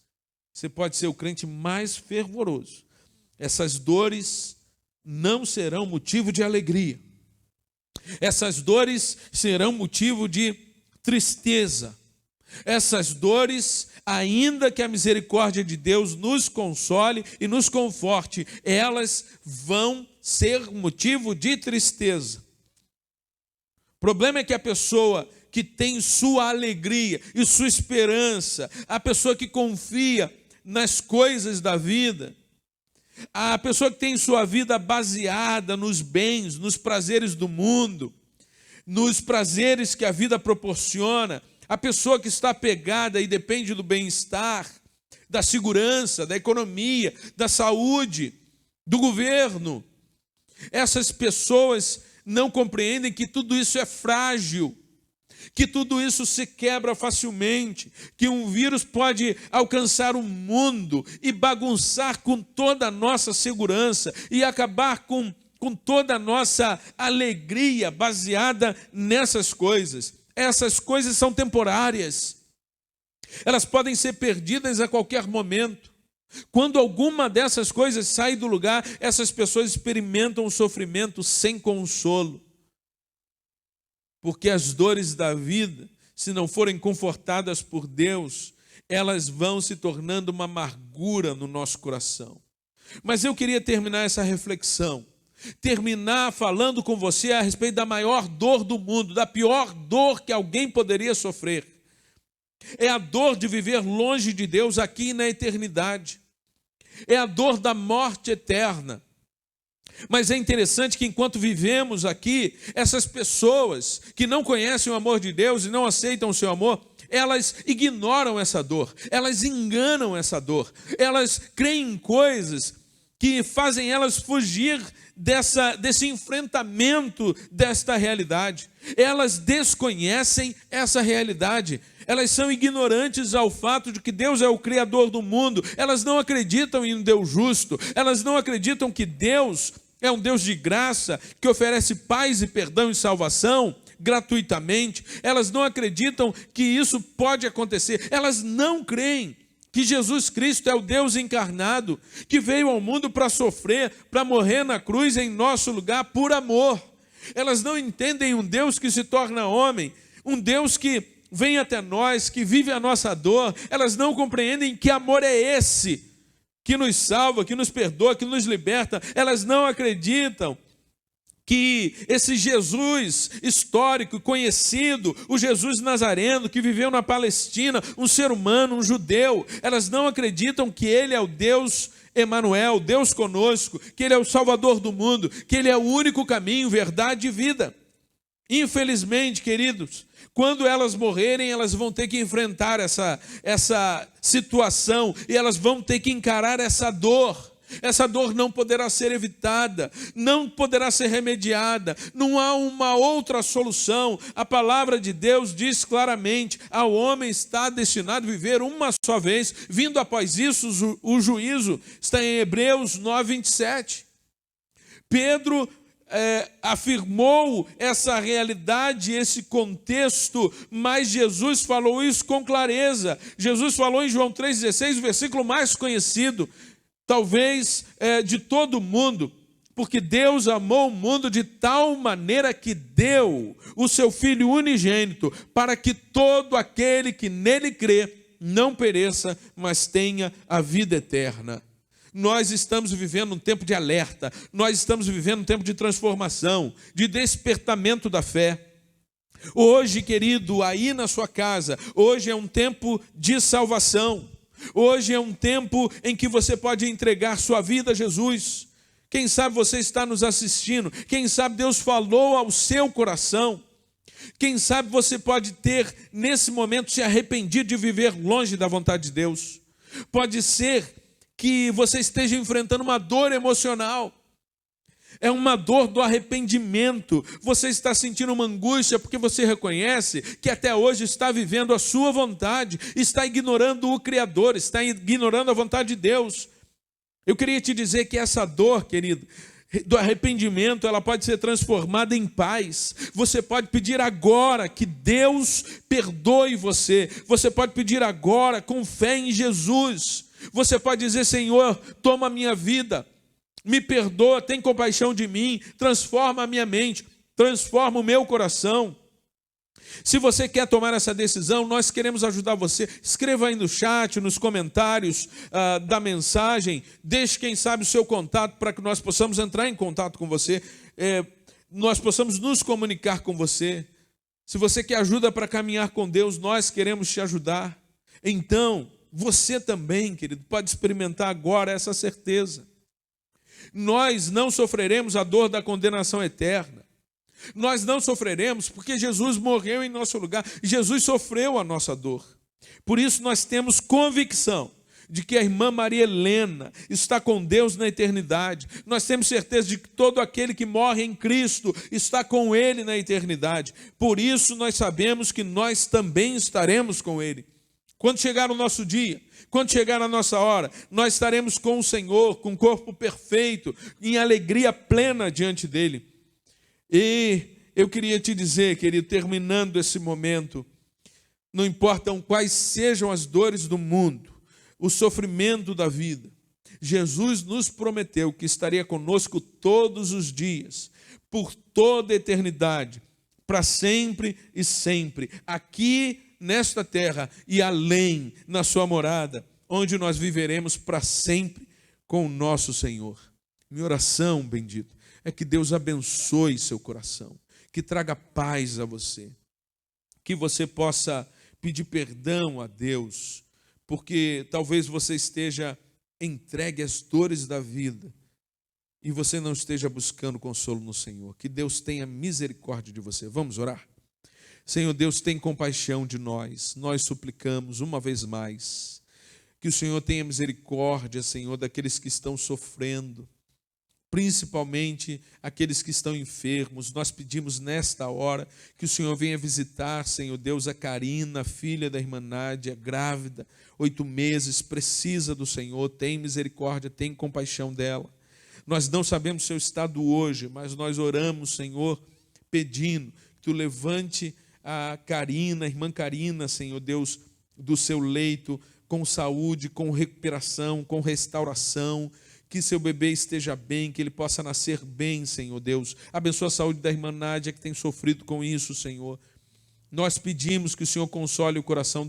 Você pode ser o crente mais fervoroso. Essas dores não serão motivo de alegria. Essas dores serão motivo de tristeza. Essas dores, ainda que a misericórdia de Deus nos console e nos conforte, elas vão ser motivo de tristeza. O problema é que a pessoa que tem sua alegria e sua esperança, a pessoa que confia nas coisas da vida, a pessoa que tem sua vida baseada nos bens, nos prazeres do mundo, nos prazeres que a vida proporciona, a pessoa que está apegada e depende do bem-estar, da segurança, da economia, da saúde, do governo, essas pessoas não compreendem que tudo isso é frágil, que tudo isso se quebra facilmente, que um vírus pode alcançar o mundo e bagunçar com toda a nossa segurança e acabar com toda a nossa alegria baseada nessas coisas. Essas coisas são temporárias, elas podem ser perdidas a qualquer momento. Quando alguma dessas coisas sai do lugar, essas pessoas experimentam um sofrimento sem consolo. Porque as dores da vida, se não forem confortadas por Deus, elas vão se tornando uma amargura no nosso coração. Mas eu queria terminar essa reflexão, terminar falando com você a respeito da maior dor do mundo, da pior dor que alguém poderia sofrer. É a dor de viver longe de Deus aqui na eternidade. É a dor da morte eterna. Mas é interessante que enquanto vivemos aqui, essas pessoas que não conhecem o amor de Deus e não aceitam o seu amor, elas ignoram essa dor, elas enganam essa dor, elas creem em coisas que fazem elas fugir desse enfrentamento desta realidade. Elas desconhecem essa realidade. Elas são ignorantes ao fato de que Deus é o Criador do mundo. Elas não acreditam em um Deus justo. Elas não acreditam que Deus é um Deus de graça, que oferece paz e perdão e salvação gratuitamente. Elas não acreditam que isso pode acontecer. Elas não creem que Jesus Cristo é o Deus encarnado, que veio ao mundo para sofrer, para morrer na cruz em nosso lugar por amor. Elas não entendem um Deus que se torna homem, um Deus que vem até nós, que vive a nossa dor. Elas não compreendem que amor é esse, que nos salva, que nos perdoa, que nos liberta. Elas não acreditam que esse Jesus histórico, conhecido, o Jesus Nazareno, que viveu na Palestina, um ser humano, um judeu, elas não acreditam que Ele é o Deus Emanuel, Deus conosco, que Ele é o Salvador do mundo, que Ele é o único caminho, verdade e vida. Infelizmente, queridos, quando elas morrerem, elas vão ter que enfrentar essa situação, e elas vão ter que encarar essa dor. Essa dor não poderá ser evitada, não poderá ser remediada, não há uma outra solução. A palavra de Deus diz claramente: ao homem está destinado a viver uma só vez, vindo após isso o juízo. Está em Hebreus 9:27. Pedro afirmou essa realidade, esse contexto, mas Jesus falou isso com clareza. Jesus falou em João 3,16, o versículo mais conhecido, talvez de todo mundo, porque Deus amou o mundo de tal maneira que deu o seu Filho unigênito, para que todo aquele que nele crê não pereça, mas tenha a vida eterna. Nós estamos vivendo um tempo de alerta, nós estamos vivendo um tempo de transformação, de despertamento da fé. Hoje, querido, aí na sua casa, hoje é um tempo de salvação. Hoje é um tempo em que você pode entregar sua vida a Jesus. Quem sabe você está nos assistindo, quem sabe Deus falou ao seu coração. Quem sabe você pode ter, nesse momento, se arrependido de viver longe da vontade de Deus. Pode ser que você esteja enfrentando uma dor emocional. É uma dor do arrependimento. Você está sentindo uma angústia porque você reconhece que até hoje está vivendo a sua vontade, está ignorando o Criador, está ignorando a vontade de Deus. Eu queria te dizer que essa dor, querido, do arrependimento, ela pode ser transformada em paz. Você pode pedir agora que Deus perdoe você. Você pode pedir agora com fé em Jesus. Você pode dizer: Senhor, toma a minha vida, me perdoa, tem compaixão de mim, transforma a minha mente, transforma o meu coração. Se você quer tomar essa decisão, nós queremos ajudar você. Escreva aí no chat, nos comentários da mensagem, deixe, quem sabe, o seu contato para que nós possamos entrar em contato com você, nós possamos nos comunicar com você. Se você quer ajuda para caminhar com Deus, nós queremos te ajudar. Então, você também, querido, pode experimentar agora essa certeza. Nós não sofreremos a dor da condenação eterna. Nós não sofreremos porque Jesus morreu em nosso lugar. Jesus sofreu a nossa dor. Por isso nós temos convicção de que a irmã Maria Helena está com Deus na eternidade. Nós temos certeza de que todo aquele que morre em Cristo está com Ele na eternidade. Por isso nós sabemos que nós também estaremos com Ele. Quando chegar o nosso dia, quando chegar a nossa hora, nós estaremos com o Senhor, com o corpo perfeito, em alegria plena diante dEle. E eu queria te dizer, querido, terminando esse momento, não importam quais sejam as dores do mundo, o sofrimento da vida, Jesus nos prometeu que estaria conosco todos os dias, por toda a eternidade, para sempre e sempre, aqui nesta terra e além, na sua morada, onde nós viveremos para sempre com o nosso Senhor. Minha oração, bendito, é que Deus abençoe seu coração, que traga paz a você, que você possa pedir perdão a Deus, porque talvez você esteja entregue às dores da vida e você não esteja buscando consolo no Senhor. Que Deus tenha misericórdia de você. Vamos orar? Senhor Deus, tem compaixão de nós. Nós suplicamos uma vez mais que o Senhor tenha misericórdia, Senhor, daqueles que estão sofrendo, principalmente aqueles que estão enfermos. Nós pedimos nesta hora que o Senhor venha visitar, Senhor Deus, a Karina, filha da irmã Nádia, grávida, 8 meses, precisa do Senhor. Tem misericórdia, tem compaixão dela. Nós não sabemos seu estado hoje, mas nós oramos, Senhor, pedindo que tu levante a Karina, a irmã Karina, Senhor Deus, do seu leito, com saúde, com recuperação, com restauração, que seu bebê esteja bem, que ele possa nascer bem, Senhor Deus. Abençoa a saúde da irmã Nádia, que tem sofrido com isso, Senhor. Nós pedimos que o Senhor console o coração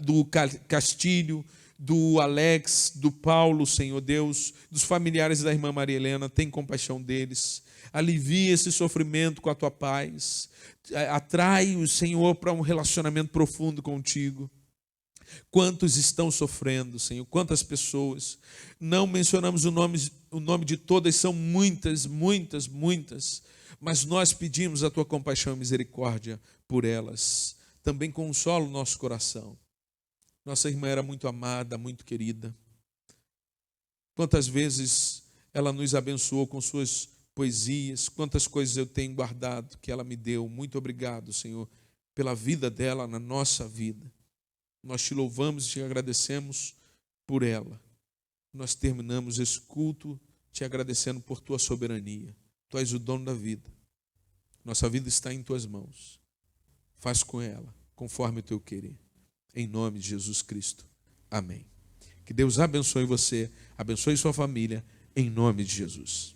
do Castilho, do Alex, do Paulo, Senhor Deus, dos familiares da irmã Maria Helena. Tem compaixão deles. Alivia esse sofrimento com a tua paz. Atrai o Senhor para um relacionamento profundo contigo. Quantos estão sofrendo, Senhor? Quantas pessoas? Não mencionamos o nome de todas, são muitas, muitas, muitas. Mas nós pedimos a tua compaixão e misericórdia por elas. Também consola o nosso coração. Nossa irmã era muito amada, muito querida. Quantas vezes ela nos abençoou com suas poesias, quantas coisas eu tenho guardado que ela me deu. Muito obrigado, Senhor, pela vida dela na nossa vida. Nós te louvamos e te agradecemos por ela. Nós terminamos esse culto te agradecendo por tua soberania. Tu és o dono da vida. Nossa vida está em tuas mãos. Faz com ela conforme o teu querer. Em nome de Jesus Cristo. Amém. Que Deus abençoe você, abençoe sua família, em nome de Jesus.